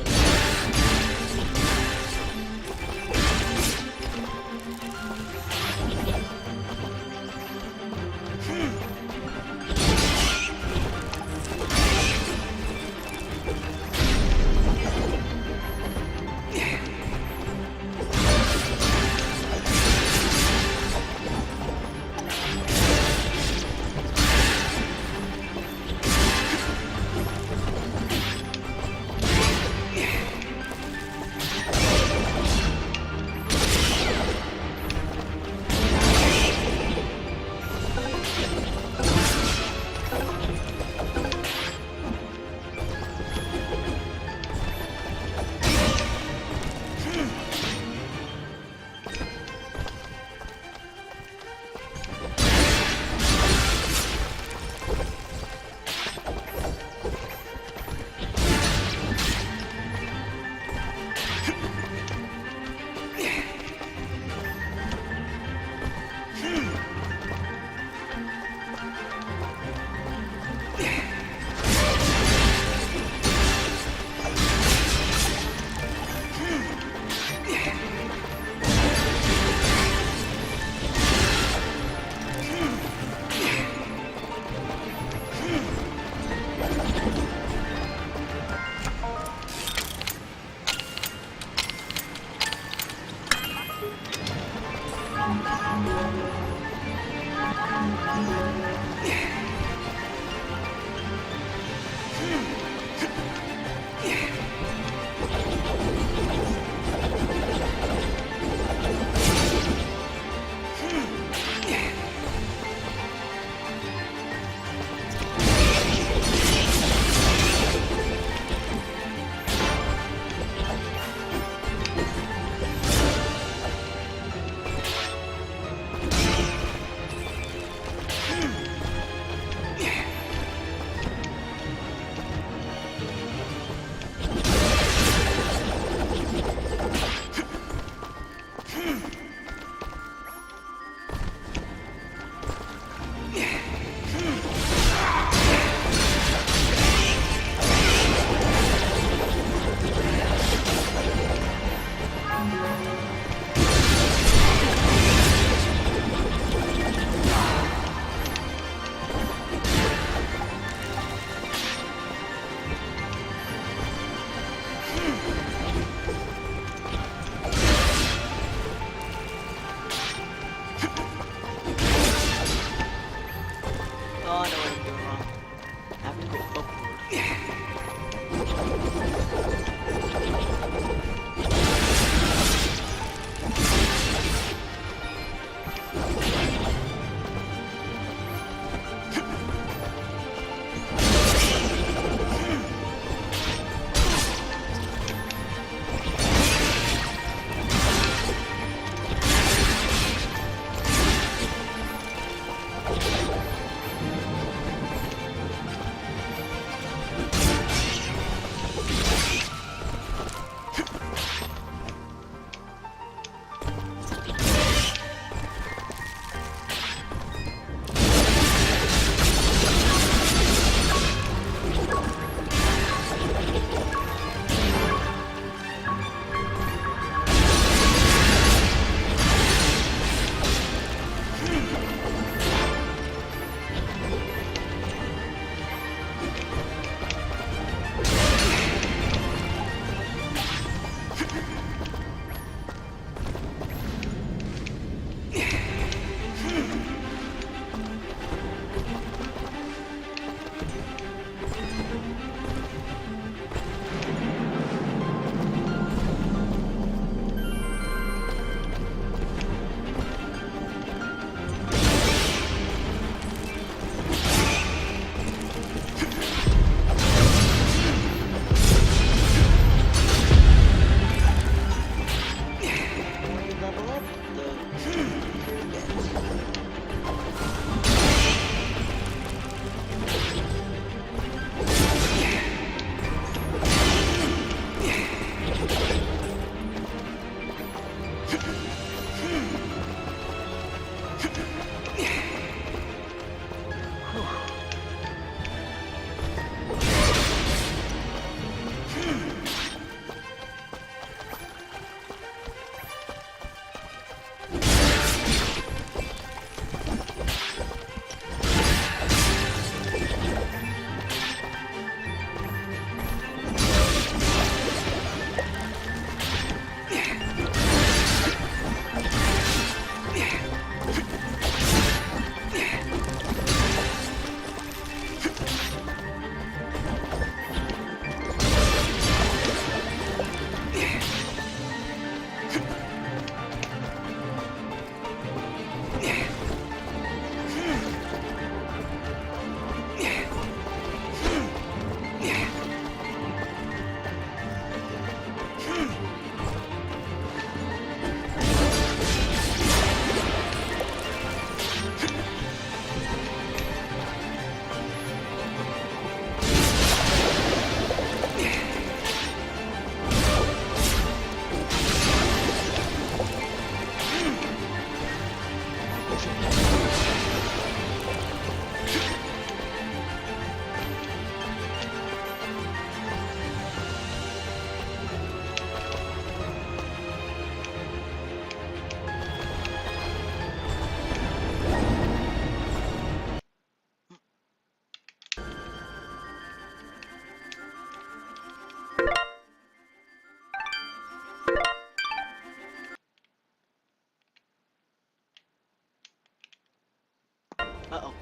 Uh-oh.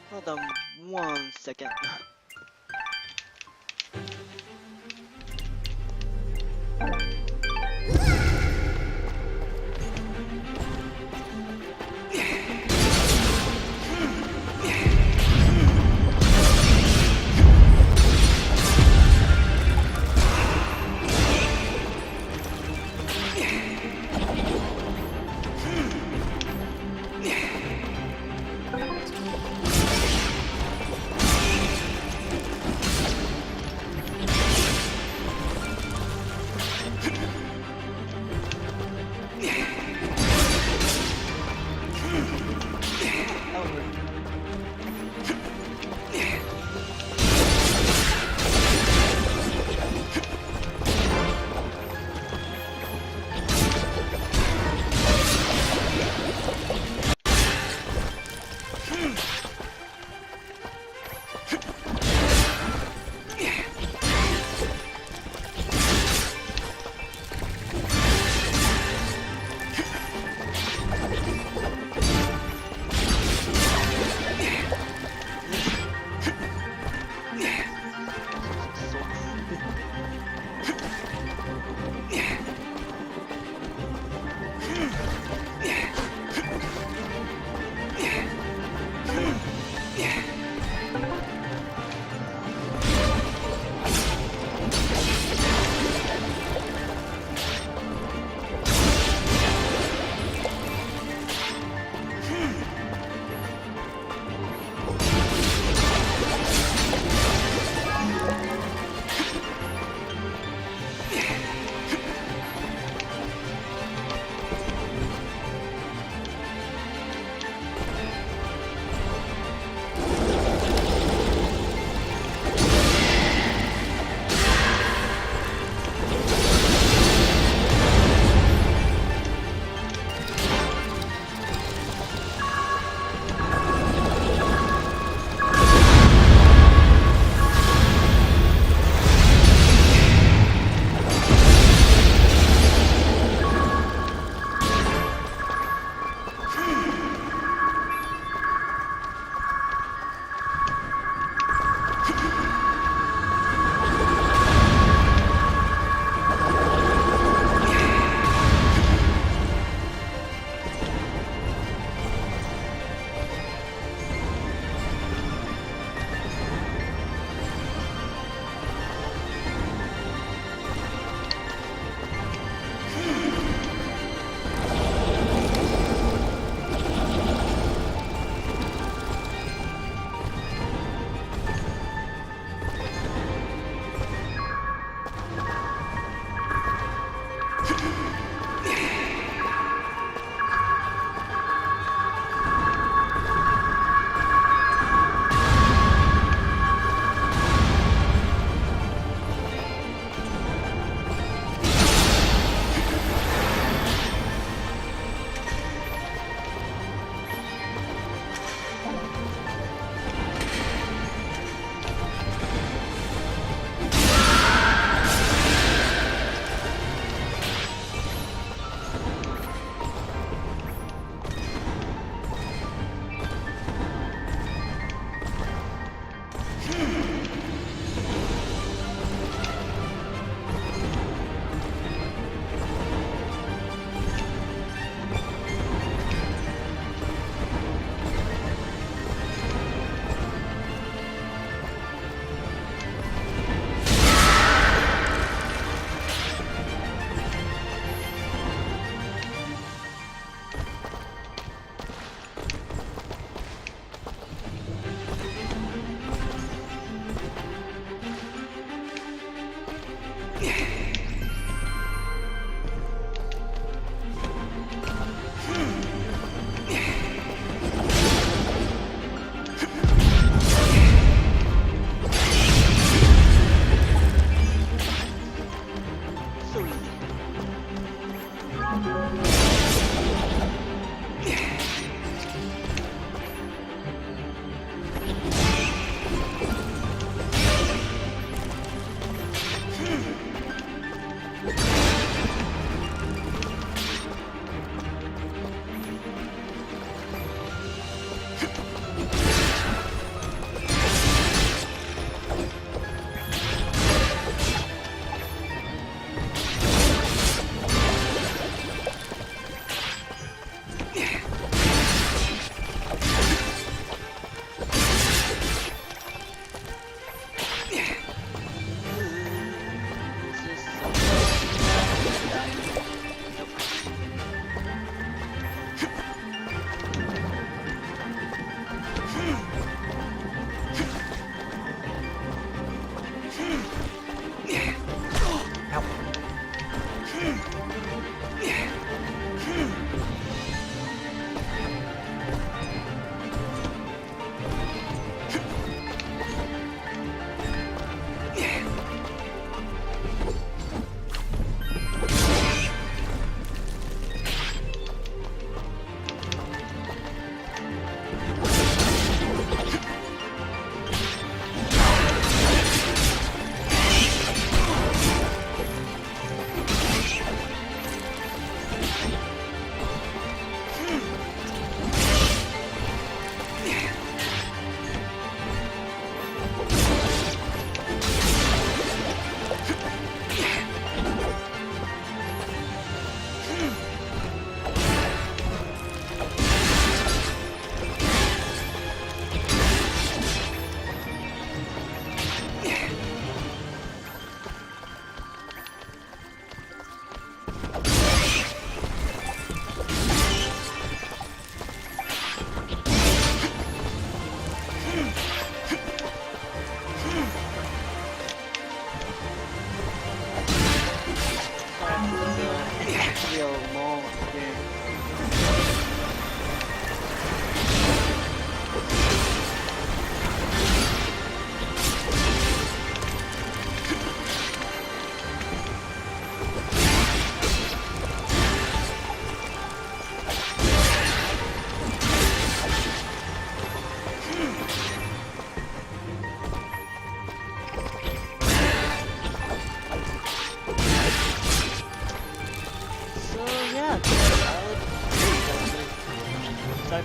Hold on 1 second.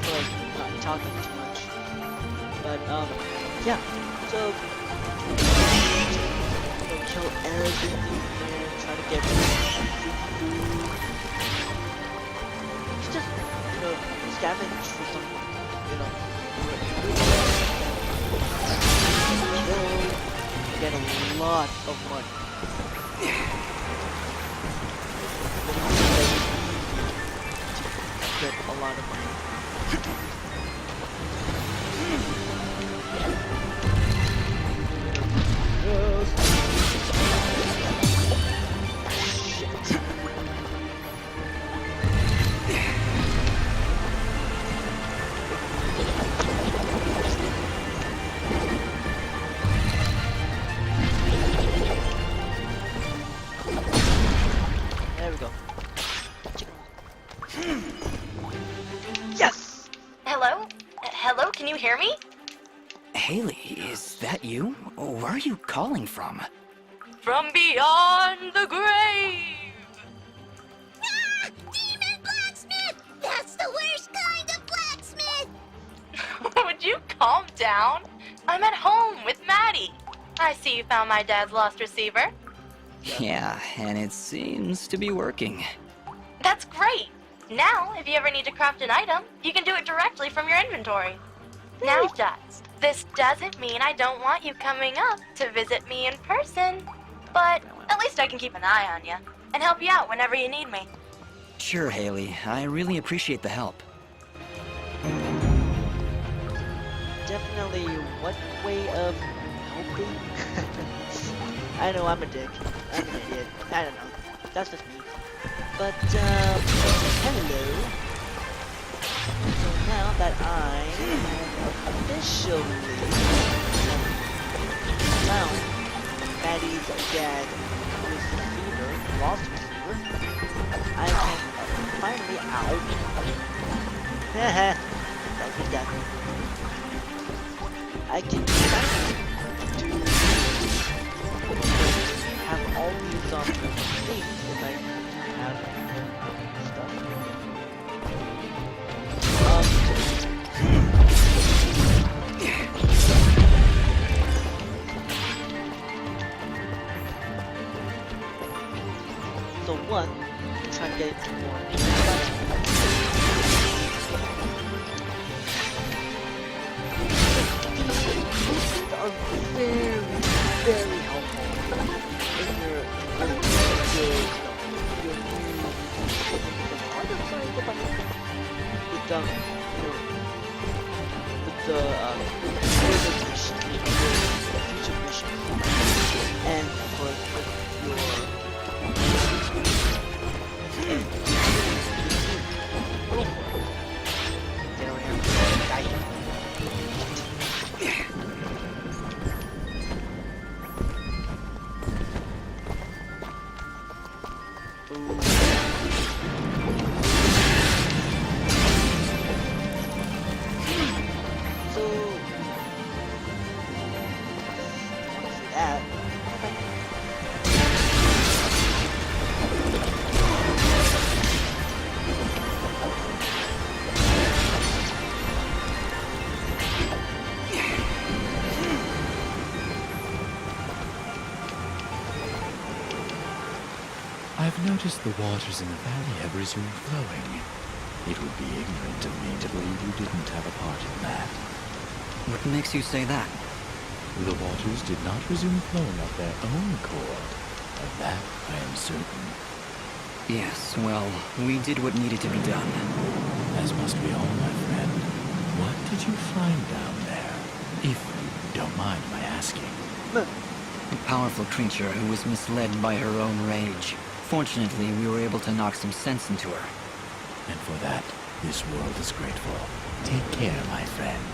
feel like not talking too much. But yeah. So kill everything here, try to get food. It's just scavenge for some kill, get a lot of money. Get a lot of money. There we go. Yes! Hello? Hello, can you hear me? Haley, is that you? Where are you calling from? From beyond the grave! Ah! Demon blacksmith! That's the worst kind of blacksmith! Would you calm down? I'm at home with Maddie. I see you found my dad's lost receiver. Yeah, and it seems to be working. That's great! Now, if you ever need to craft an item, you can do it directly from your inventory. Now, Dots, this doesn't mean I don't want you coming up to visit me in person, but at least I can keep an eye on you and help you out whenever you need me. Sure, Haley. I really appreciate the help. Definitely what way of helping? I know I'm a dick. I'm an idiot. I don't know. That's just me. But, hello. So now that I have officially found Maddie's dad receiver, lost receiver, I can finally out. Haha. That was that. I can finally have all these things if I have stuff. So one, try to get into more. These are very, very helpful if you're really good, you're new. I'm sorry, go back. With the mission, the future mission, and of course with your get over here, die. I've noticed the waters in the valley have resumed flowing. It would be ignorant of me to believe you didn't have a part in that. What makes you say that? The waters did not resume flowing of their own accord. Of that I am certain. Yes, well, we did what needed to be done. As must we all, my friend. What did you find down there? If you don't mind my asking. A powerful creature who was misled by her own rage. Fortunately, we were able to knock some sense into her. And for that, this world is grateful. Take care, my friend.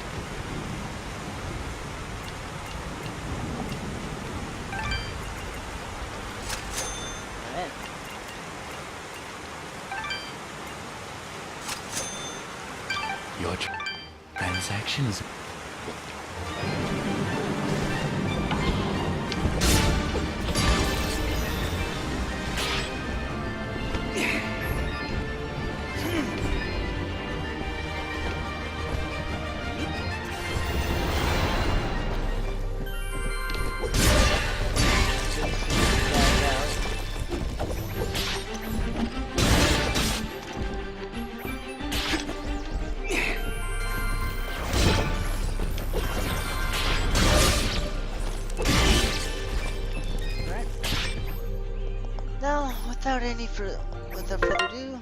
Your transaction is... without further ado,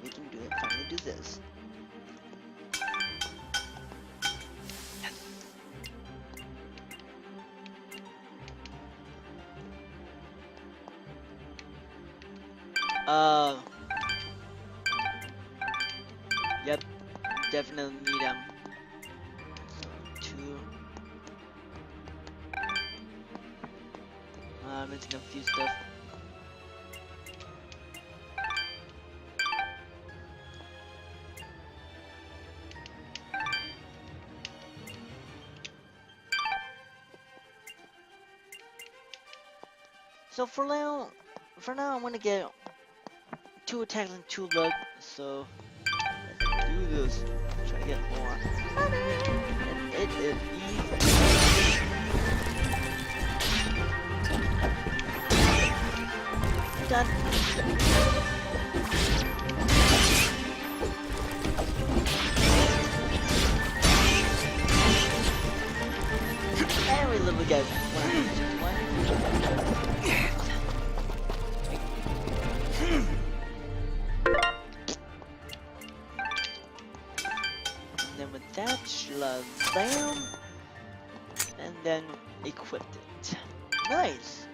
we can finally do this. Yep, definitely need them. Two. I'm missing a few stuff. So for now, I'm gonna get 2 attacks and 2 luck. So let's do this. Try to get more money, and it is easy. Done. And we literally get 161. And then with that, Shazam, and then equipped it. Nice.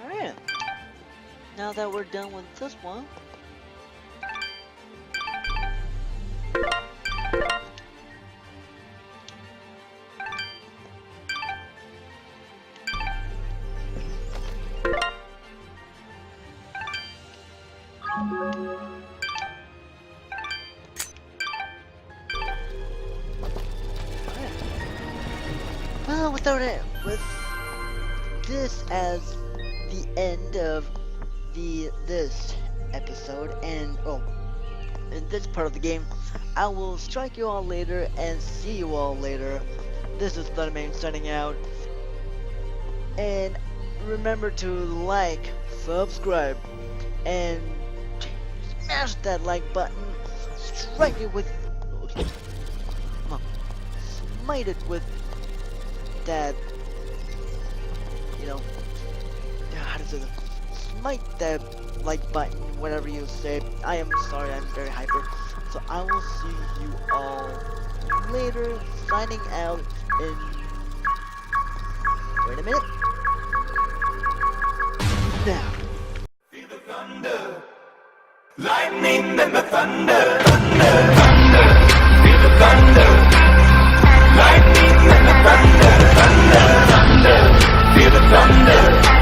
Alright. Now that we're done with this one, well, with this as the end of this episode, and in this part of the game, I will strike you all later and see you all later. This is Thunderman signing out, and remember to like, subscribe, and smash that like button. Strike it with, smite it with that, how does it, smite that like button, whatever you say. I am sorry, I'm very hyper. So I will see you all later, signing out in, wait a minute, now. Feel the thunder, lightning and the thunder, thunder, thunder. Feel the thunder, lightning and the thunder, thunder, thunder. Feel the thunder.